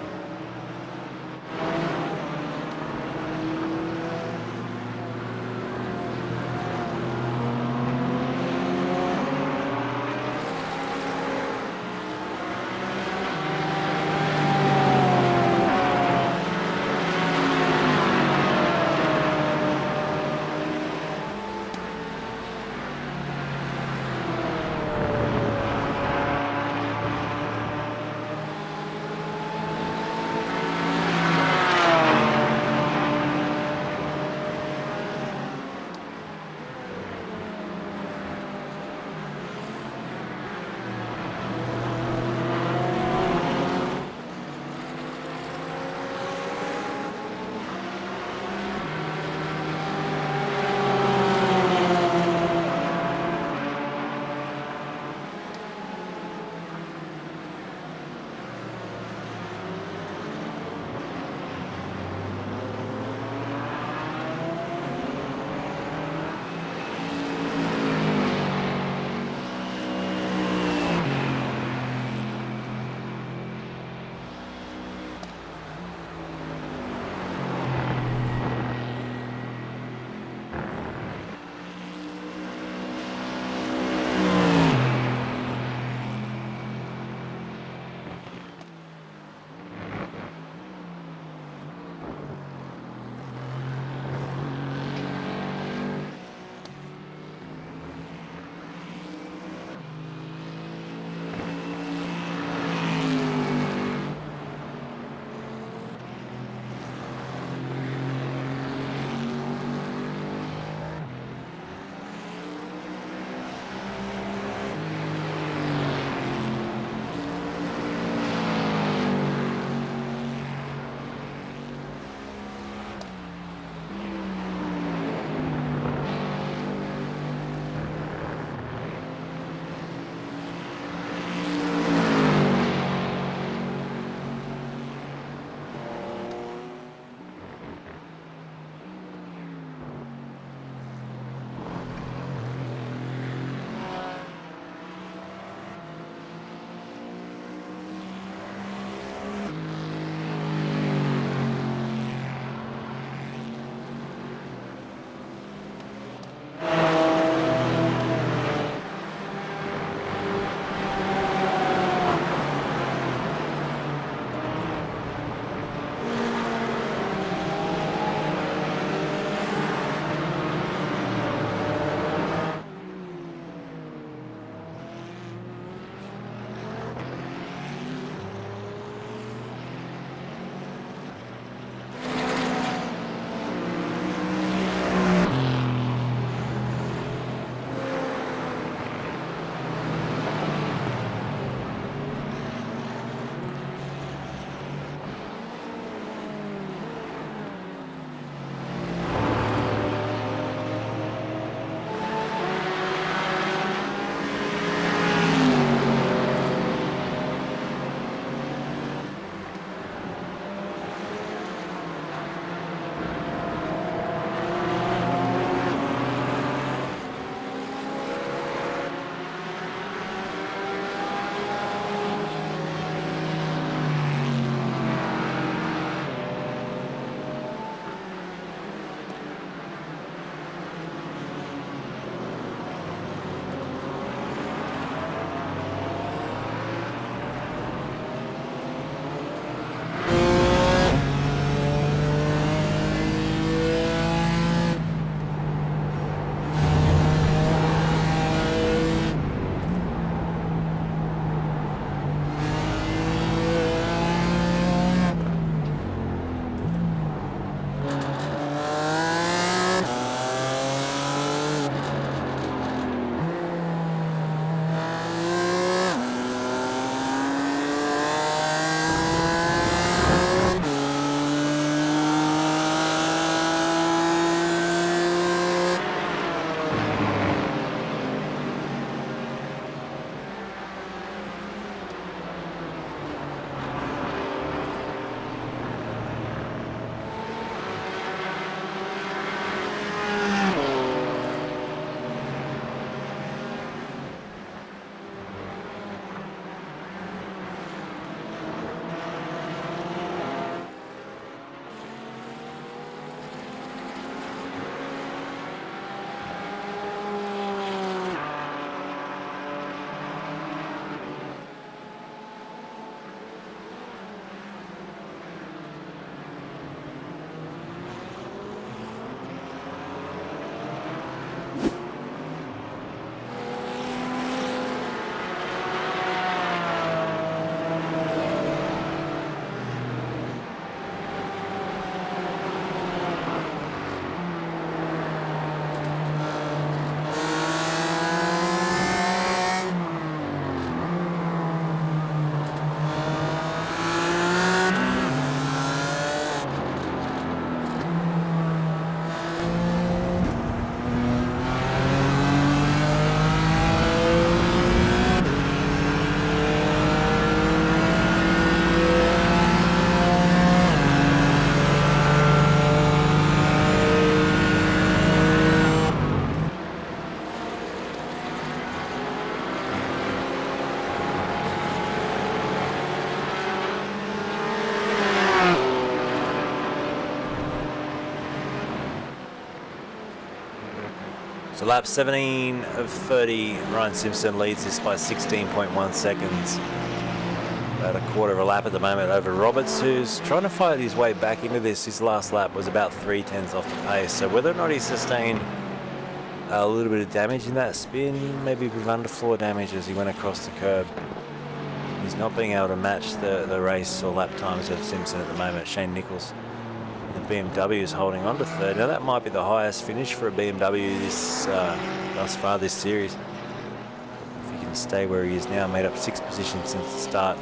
So lap 17 of 30, Ryan Simpson leads this by 16.1 seconds. About a quarter of a lap at the moment over Roberts, who's trying to fight his way back into this. His last lap was about 3/10 off the pace. So whether or not he sustained a little bit of damage in that spin, maybe with underfloor damage as he went across the curb, he's not being able to match the race or lap times of Simpson at the moment. Shane Nichols, the BMW, is holding on to third. Now that might be the highest finish for a BMW this thus far this series. If he can stay where he is now, made up 6 positions since the start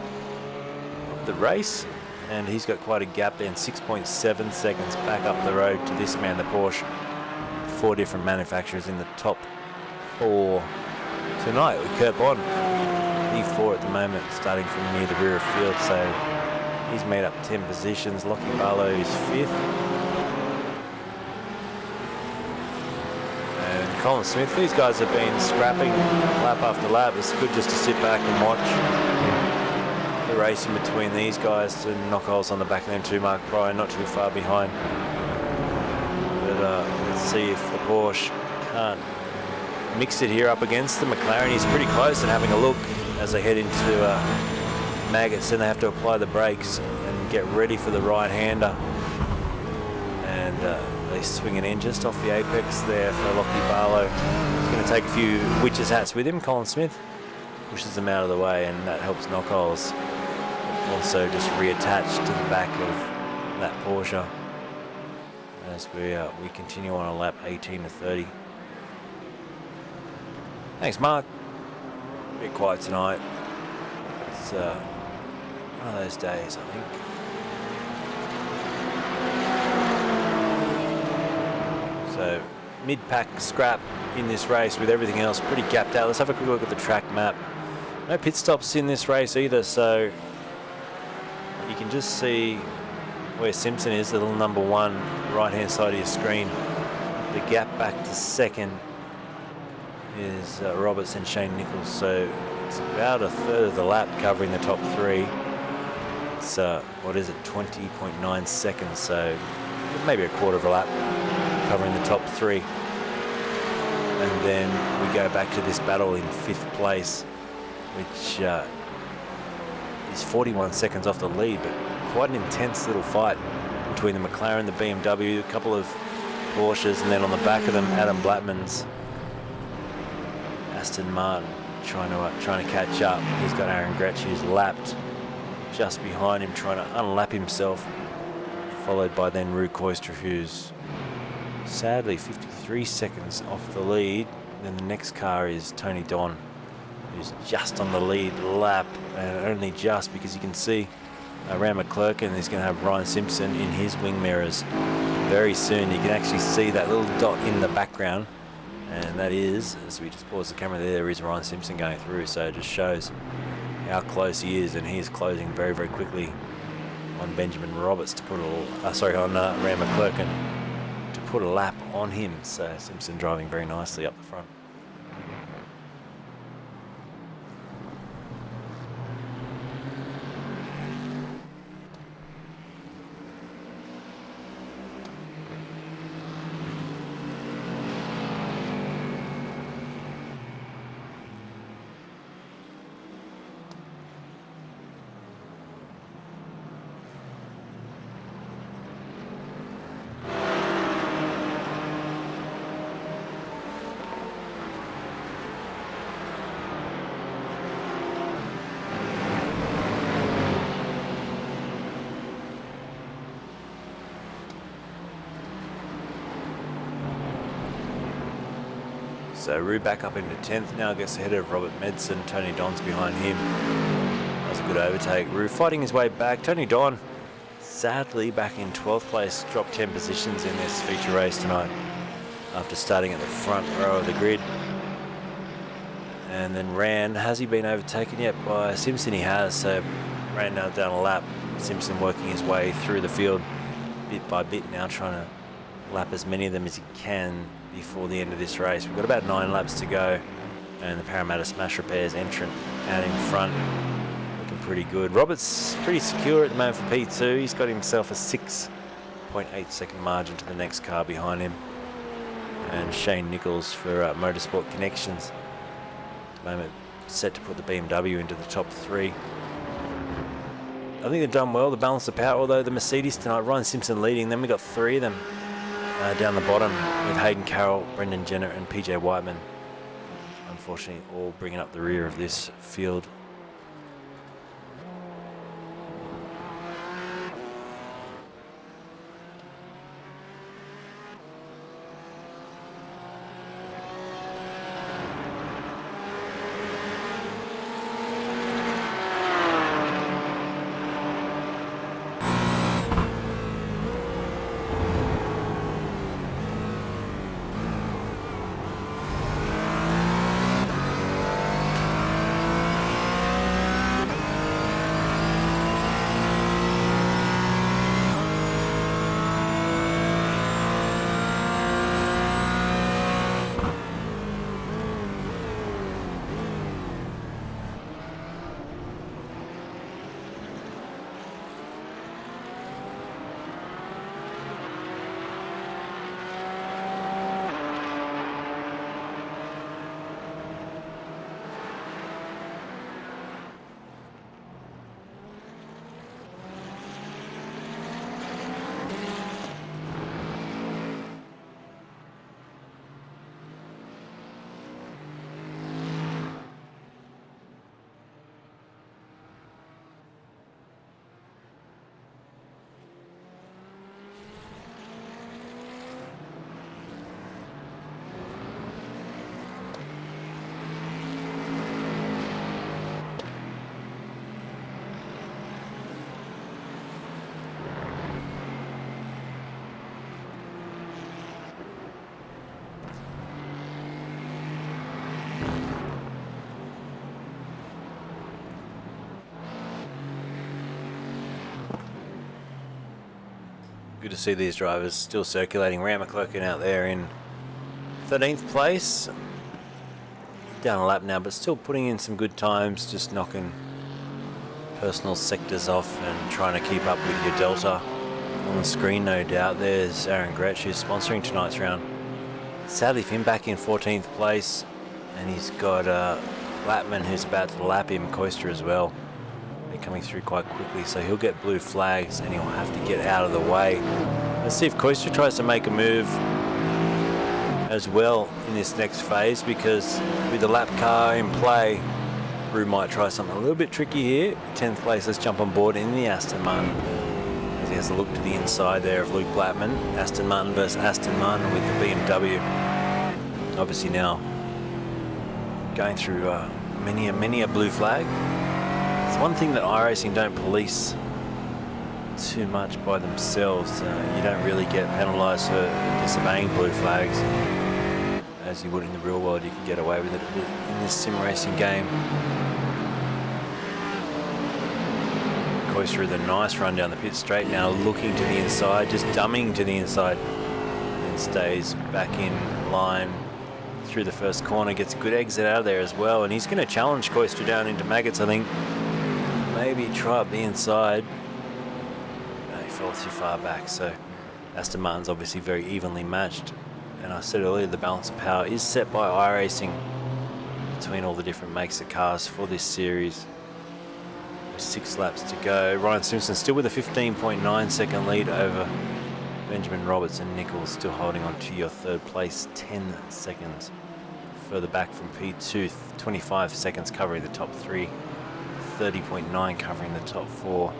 of the race, and he's got quite a gap then, 6.7 seconds back up the road to this man, the Porsche. 4 different manufacturers in the top 4 tonight with Kurt Bond, E4 at the moment, starting from near the rear of field, so he's made up 10 positions. Lockie Barlow is 5th. And Colin Smith, these guys have been scrapping lap after lap. It's good just to sit back and watch the race in between these guys to knock holes on the back of them too. Mark Pryor not too far behind. But let's see if the Porsche can't mix it here up against the McLaren. He's pretty close and having a look as they head into Maggots, and they have to apply the brakes and get ready for the right-hander. And they swing it in just off the apex there for Lockie Barlow. He's going to take a few witches hats with him. Colin Smith pushes them out of the way, and that helps knock holes. Also just reattach to the back of that Porsche as we continue on a lap 18 to 30. Thanks, Mark. A bit quiet tonight. It's one of those days, I think. So mid-pack scrap in this race with everything else pretty gapped out. Let's have a quick look at the track map. No pit stops in this race either, so you can just see where Simpson is, the little number 1 right-hand side of your screen. The gap back to second is Roberts and Shane Nichols, so it's about a third of the lap covering the top 3. It's what is it, 20.9 seconds, so maybe a quarter of a lap covering the top 3. And then we go back to this battle in 5th place, which is 41 seconds off the lead, but quite an intense little fight between the McLaren, the BMW, a couple of Porsches, and then on the back of them, Adam Blattman's Aston Martin trying to catch up. He's got Aaron Grech, who's lapped just behind him, trying to unlap himself, followed by then Rue Koistra, who's sadly 53 seconds off the lead. Then the next car is Tony Don, who's just on the lead lap, and only just, because you can see Ram McClurkin is going to have Ryan Simpson in his wing mirrors very soon. You can actually see that little dot in the background, and that is, as we just pause the camera there is Ryan Simpson going through, so it just shows how close he is, and he is closing very, very quickly on Benjamin Roberts to put on Ram McClurkin to put a lap on him. So Simpson driving very nicely up the front. So Rue back up into 10th now, gets ahead of Robert Medson. Tony Don's behind him. That was a good overtake. Rue fighting his way back. Tony Don, sadly, back in 12th place, dropped 10 positions in this feature race tonight after starting at the front row of the grid. And then ran. Has he been overtaken yet by Simpson? He has, so ran now down a lap. Simpson working his way through the field bit by bit now, trying to lap as many of them as he can before the end of this race. We've got about 9 laps to go, and the Parramatta Smash Repairs entrant out in front, looking pretty good. Roberts pretty secure at the moment for P2. He's got himself a 6.8 second margin to the next car behind him. and Shane Nichols for Motorsport Connections. At the moment, set to put the BMW into the top 3. I think they've done well to balance the power, although the Mercedes tonight, Ryan Simpson leading, then we got 3 of them down the bottom with Hayden Carroll, Brendan Jenner and PJ Whiteman. Unfortunately, all bringing up the rear of this field. Good to see these drivers still circulating. Ram McClurkin out there in 13th place. Down a lap now, but still putting in some good times, just knocking personal sectors off and trying to keep up with your Delta. On the screen, no doubt, there's Aaron Grech, who's sponsoring tonight's round. Sadly for him, back in 14th place, and he's got Lapman who's about to lap him, Koister as well. They're coming through quite quickly, so he'll get blue flags and he'll have to get out of the way. Let's see if Koister tries to make a move as well in this next phase, because with the lap car in play, Rue might try something a little bit tricky here. 10th place, let's jump on board in the Aston Martin. As he has a look to the inside there of Luke Blackman. Aston Martin versus Aston Martin with the BMW. Obviously now going through many a blue flag. It's one thing that iRacing don't police too much by themselves. You don't really get penalised for disobeying blue flags as you would in the real world. You can get away with it a bit in this sim racing game. Koister with a nice run down the pit straight now, looking to the inside, just dumbing to the inside, and stays back in line through the first corner, gets a good exit out of there as well, and he's going to challenge Koister down into maggots, I think. Maybe try up the inside. No, he fell too far back, so Aston Martin's obviously very evenly matched. And I said earlier, the balance of power is set by iRacing between all the different makes of cars for this series. With 6 laps to go. Ryan Simpson still with a 15.9 second lead over Benjamin Roberts, and Nichols still holding on to your third place, 10 seconds further back from P2, 25 seconds covering the top 3, 30.9 covering the top 4,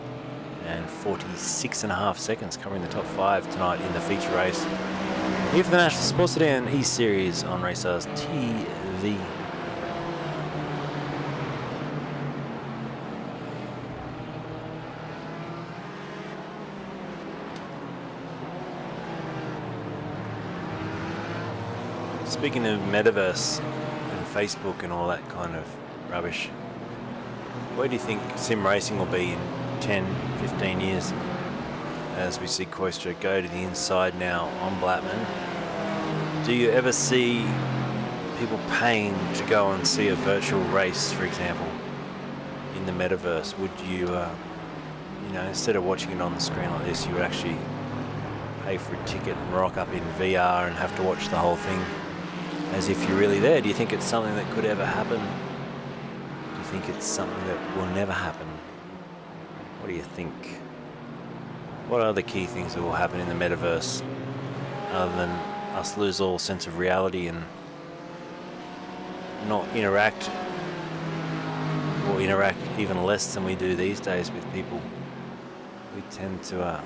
and 46.5 seconds covering the top 5 tonight in the feature race. Here for the National Sports Sedan eSeries on RACESTARS TV. Speaking of Metaverse and Facebook and all that kind of rubbish, where do you think sim racing will be in 10, 15 years? As we see Koister go to the inside now on Blackman. Do you ever see people paying to go and see a virtual race, for example, in the Metaverse? Would you, you know, instead of watching it on the screen like this, you would actually pay pay for a ticket and rock up in VR and have to watch the whole thing as if you're really there? Do you think it's something that could ever happen? Do you think it's something that will never happen? What do you think? What are the key things that will happen in the metaverse other than us lose all sense of reality and not interact, or interact even less than we do these days with people? We tend to,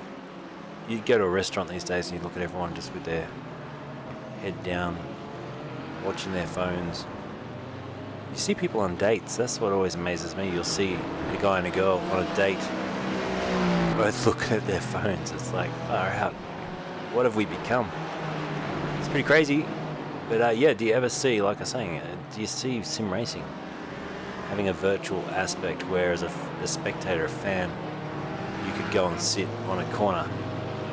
you go to a restaurant these days and you look at everyone just with their head down, watching their phones. You see people on dates, that's what always amazes me. You'll see a guy and a girl on a date, both looking at their phones. It's like, far out. What have we become? It's pretty crazy. But yeah, do you ever see, like I was saying, do you see sim racing having a virtual aspect where as a spectator, a fan, you could go and sit on a corner?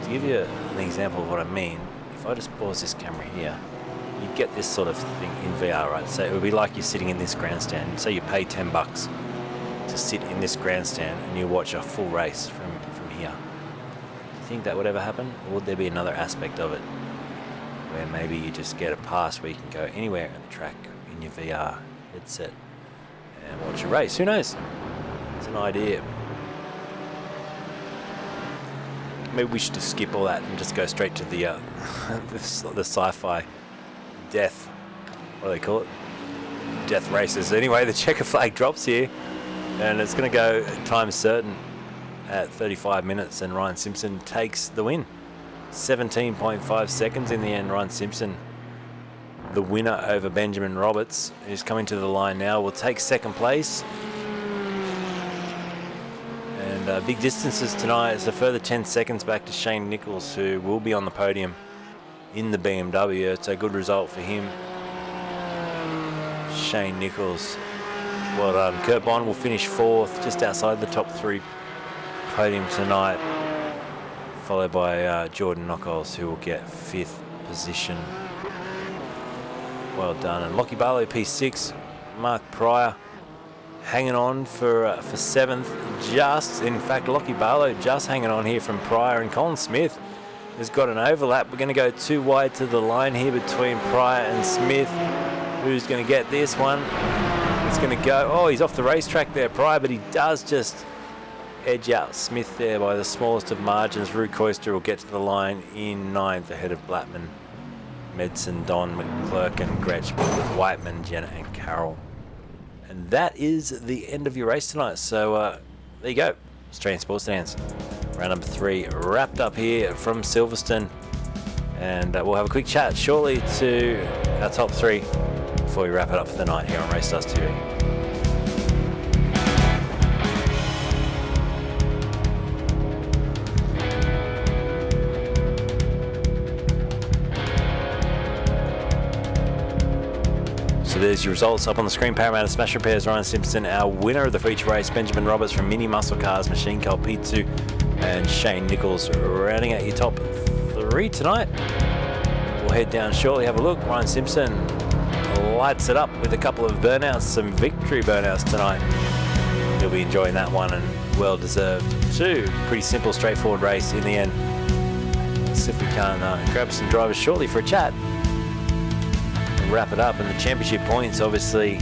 To give you an example of what I mean, if I just pause this camera here, you get this sort of thing in VR, right? So it would be like you're sitting in this grandstand. Say you pay $10 to sit in this grandstand and you watch a full race from here. Do you think that would ever happen? Or would there be another aspect of it where maybe you just get a pass where you can go anywhere on the track in your VR headset and watch a race? Who knows? It's an idea. Maybe we should just skip all that and just go straight to the the sci-fi death, what do they call it? Death races. Anyway, the checker flag drops here and it's going to go time certain at 35 minutes and Ryan Simpson takes the win. 17.5 seconds in the end. Ryan Simpson, the winner over Benjamin Roberts, who's coming to the line now, will take second place. And big distances tonight. It's a further 10 seconds back to Shane Nichols, who will be on the podium in the BMW. It's a good result for him. Shane Nichols, well done. Kurt Bond will finish fourth, just outside the top three podium tonight, followed by Jordan Knockolls, who will get fifth position. Well done. And Lockie Barlow P6, Mark Pryor hanging on for seventh. Just, in fact, Lockie Barlow just hanging on here from Pryor, and Colin Smith has got an overlap. We're going to go too wide to the line here between Pryor and Smith. Who's going to get this one? It's going to go, oh, he's off the racetrack there, Pryor, but he does just edge out Smith there by the smallest of margins. Rue Koister will get to the line in ninth ahead of Blattman, Medson, Don, McClurk and Grech, with Whiteman, Jenna and Carroll. And that is the end of your race tonight. So there you go. Australian Sports Sedans. Round number 3 wrapped up here from Silverstone. And we'll have a quick chat shortly to our top 3 before we wrap it up for the night here on RACESTARS TV. So there's your results up on the screen. Parramatta Smash Repairs, Ryan Simpson, our winner of the feature race. Benjamin Roberts from Mini Muscle Cars, Machine Cult P2, and Shane Nichols rounding out your top 3 tonight. We'll head down shortly, have a look. Ryan Simpson lights it up with a couple of burnouts, some victory burnouts tonight. He'll be enjoying that one, and well deserved too. Pretty simple, straightforward race in the end. Let's see if we can grab some drivers shortly for a chat. Wrap it up, and the championship points obviously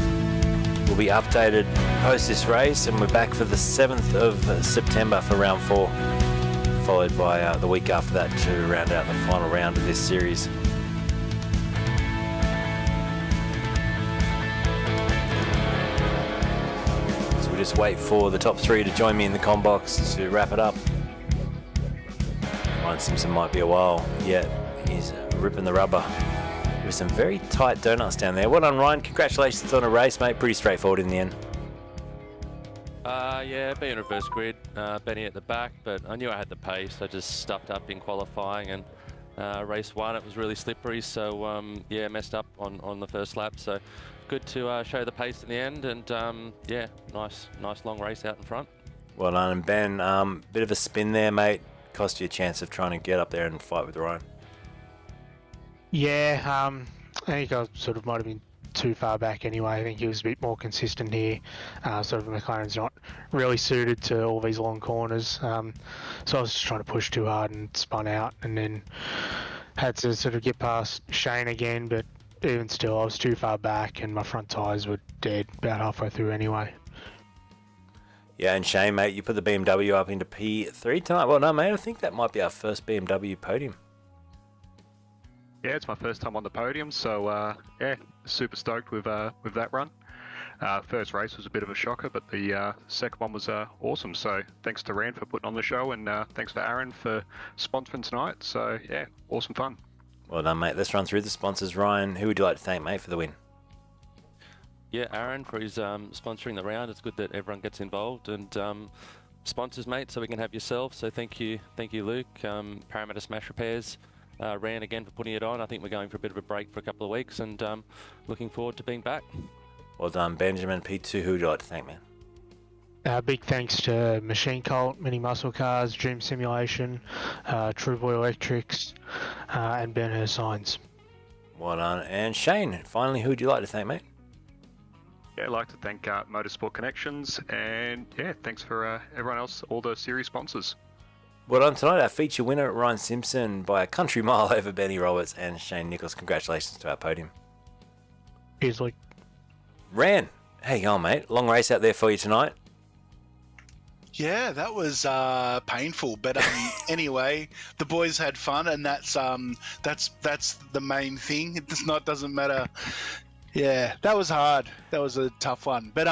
will be updated post this race, and we're back for the 7th of September for round 4, followed by the week after that to round out the final round of this series. So we just wait for the top 3 to join me in the comm box to wrap it up. Ryan Simpson might be a while yet. He's ripping the rubber. With some very tight donuts down there. Well done, Ryan. Congratulations on a race, mate. Pretty straightforward in the end. Yeah, being reverse grid, Benny at the back, but I knew I had the pace. I just stuffed up in qualifying, and race 1, it was really slippery, so yeah, messed up on the first lap. So good to show the pace in the end, and yeah, nice long race out in front. Well done, and Ben, bit of a spin there, mate. Cost you a chance of trying to get up there and fight with Ryan. Yeah, I think I sort of might have been too far back anyway. I think he was a bit more consistent here. Sort of McLaren's not really suited to all these long corners. So I was just trying to push too hard and spun out, and then had to sort of get past Shane again, but even still I was too far back and my front tyres were dead about halfway through anyway. Yeah, and Shane, mate, you put the BMW up into P3 tonight. Well, no, mate, I think that might be our first BMW podium. Yeah, it's my first time on the podium, so yeah, super stoked with that run. First race was a bit of a shocker, but the second one was awesome. So thanks to Rand for putting on the show, and thanks to Aaron for sponsoring tonight. So yeah, awesome fun. Well done, mate. Let's run through the sponsors. Ryan, who would you like to thank, mate, for the win? Yeah, Aaron for his sponsoring the round. It's good that everyone gets involved, and sponsors, mate, so we can have yourself. So thank you, Luke. Parramatta Smash Repairs. Rand again for putting it on. I think we're going for a bit of a break for a couple of weeks, and looking forward to being back. Well done, Benjamin. P2, who would you like to thank, man? Big thanks to Machine Cult, Mini Muscle Cars, Dream Simulation, True Boy Electrics, and Ben Hur Signs. Well done. And Shane, finally, who would you like to thank, mate? Yeah, I'd like to thank Motorsport Connections, and yeah, thanks for everyone else, all the series sponsors. Well done tonight. Our feature winner, Ryan Simpson, by a country mile over Benny Roberts and Shane Nichols. Congratulations to our podium. Cheers, Luke. Ran, how you going, mate? Long race out there for you tonight. Yeah, that was painful, but anyway, the boys had fun, and that's the main thing. It doesn't matter. Yeah, that was hard. That was a tough one, but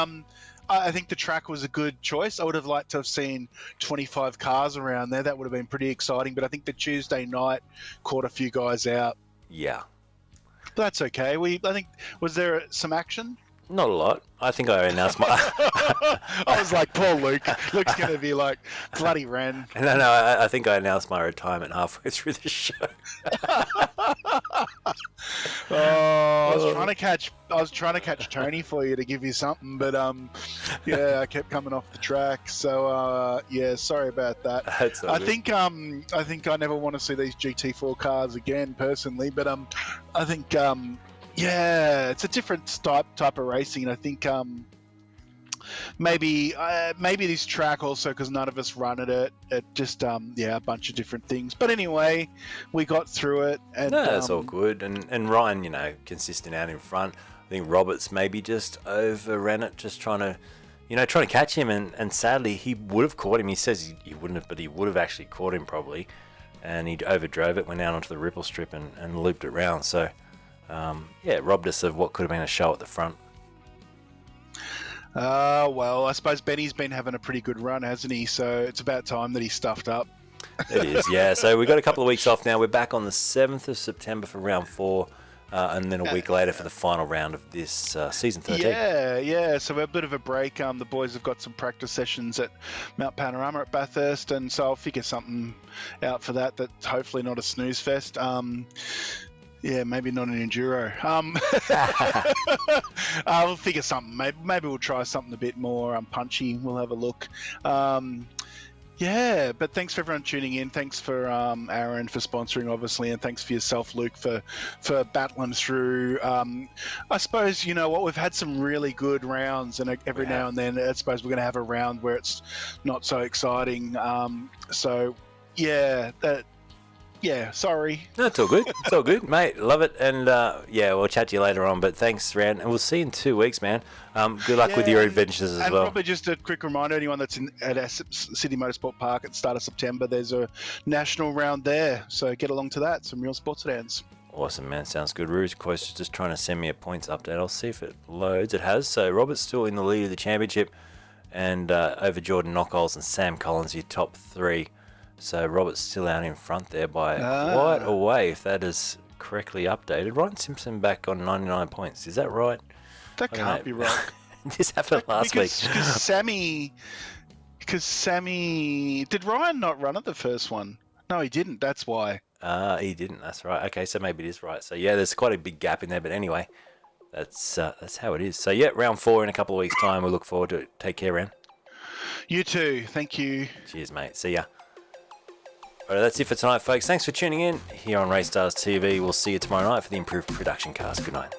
I think the track was a good choice. I would have liked to have seen 25 cars around there. That would have been pretty exciting, but I think the Tuesday night caught a few guys out. Yeah. But that's okay. Was there some action? Not a lot. I think I announced my... I was like, poor Luke. Luke's going to be like, bloody Ren. No, I think I announced my retirement halfway through the show. I was trying to catch Tony for you to give you something, but yeah, I kept coming off the track. So yeah, sorry about that. That's all I good. think I never want to see these GT4 cars again personally, but I think yeah, it's a different type of racing. I think maybe this track also, because none of us run at it. It just yeah, a bunch of different things. But anyway, we got through it. And, no, that's all good. And Ryan, consistent out in front. I think Roberts maybe just overran it, just trying to catch him. And sadly, he would have caught him. He says he wouldn't have, but he would have actually caught him probably. And he overdrove it, went down onto the ripple strip and looped it round. So yeah, robbed us of what could have been a show at the front. Well, I suppose Benny's been having a pretty good run, hasn't he? So it's about time that he stuffed up. It is, yeah. So we've got a couple of weeks off now. We're back on the 7th of September for round 4, and then a week later for the final round of this season 13. Yeah. So we're a bit of a break. The boys have got some practice sessions at Mount Panorama at Bathurst, and so I'll figure something out for that. That's hopefully not a snooze fest. Yeah, maybe not an enduro. We'll figure something. Maybe we'll try something a bit more punchy. We'll have a look. Yeah, but thanks for everyone tuning in. Thanks for Aaron for sponsoring, obviously, and thanks for yourself, Luke, for battling through. I suppose, you know what, we've had some really good rounds, and every now and then I suppose we're going to have a round where it's not so exciting. So, yeah, yeah, sorry. No, it's all good. It's all good, mate. Love it. And yeah, we'll chat to you later on. But thanks, Rand. And we'll see you in 2 weeks, man. Good luck with your adventures as well. And probably just a quick reminder, anyone that's at our City Motorsport Park at the start of September, there's a national round there. So get along to that. Some real sports sedans. Awesome, man. Sounds good. Rouge, of course, just trying to send me a points update. I'll see if it loads. It has. So Robert's still in the lead of the championship. And over Jordan Knockholes and Sam Collins, your top 3. So Robert's still out in front there by quite a way, if that is correctly updated. Ryan Simpson back on 99 points. Is that right? That can't be right. This happened last week. Because Sammy... Did Ryan not run at the first one? No, he didn't. That's why. He didn't. That's right. Okay, so maybe it is right. So yeah, there's quite a big gap in there. But anyway, that's how it is. So yeah, round 4 in a couple of weeks' time. We'll look forward to it. Take care, Ran. You too. Thank you. Cheers, mate. See ya. All right, that's it for tonight, folks. Thanks for tuning in here on RACESTARS TV. We'll see you tomorrow night for the improved production cast. Good night.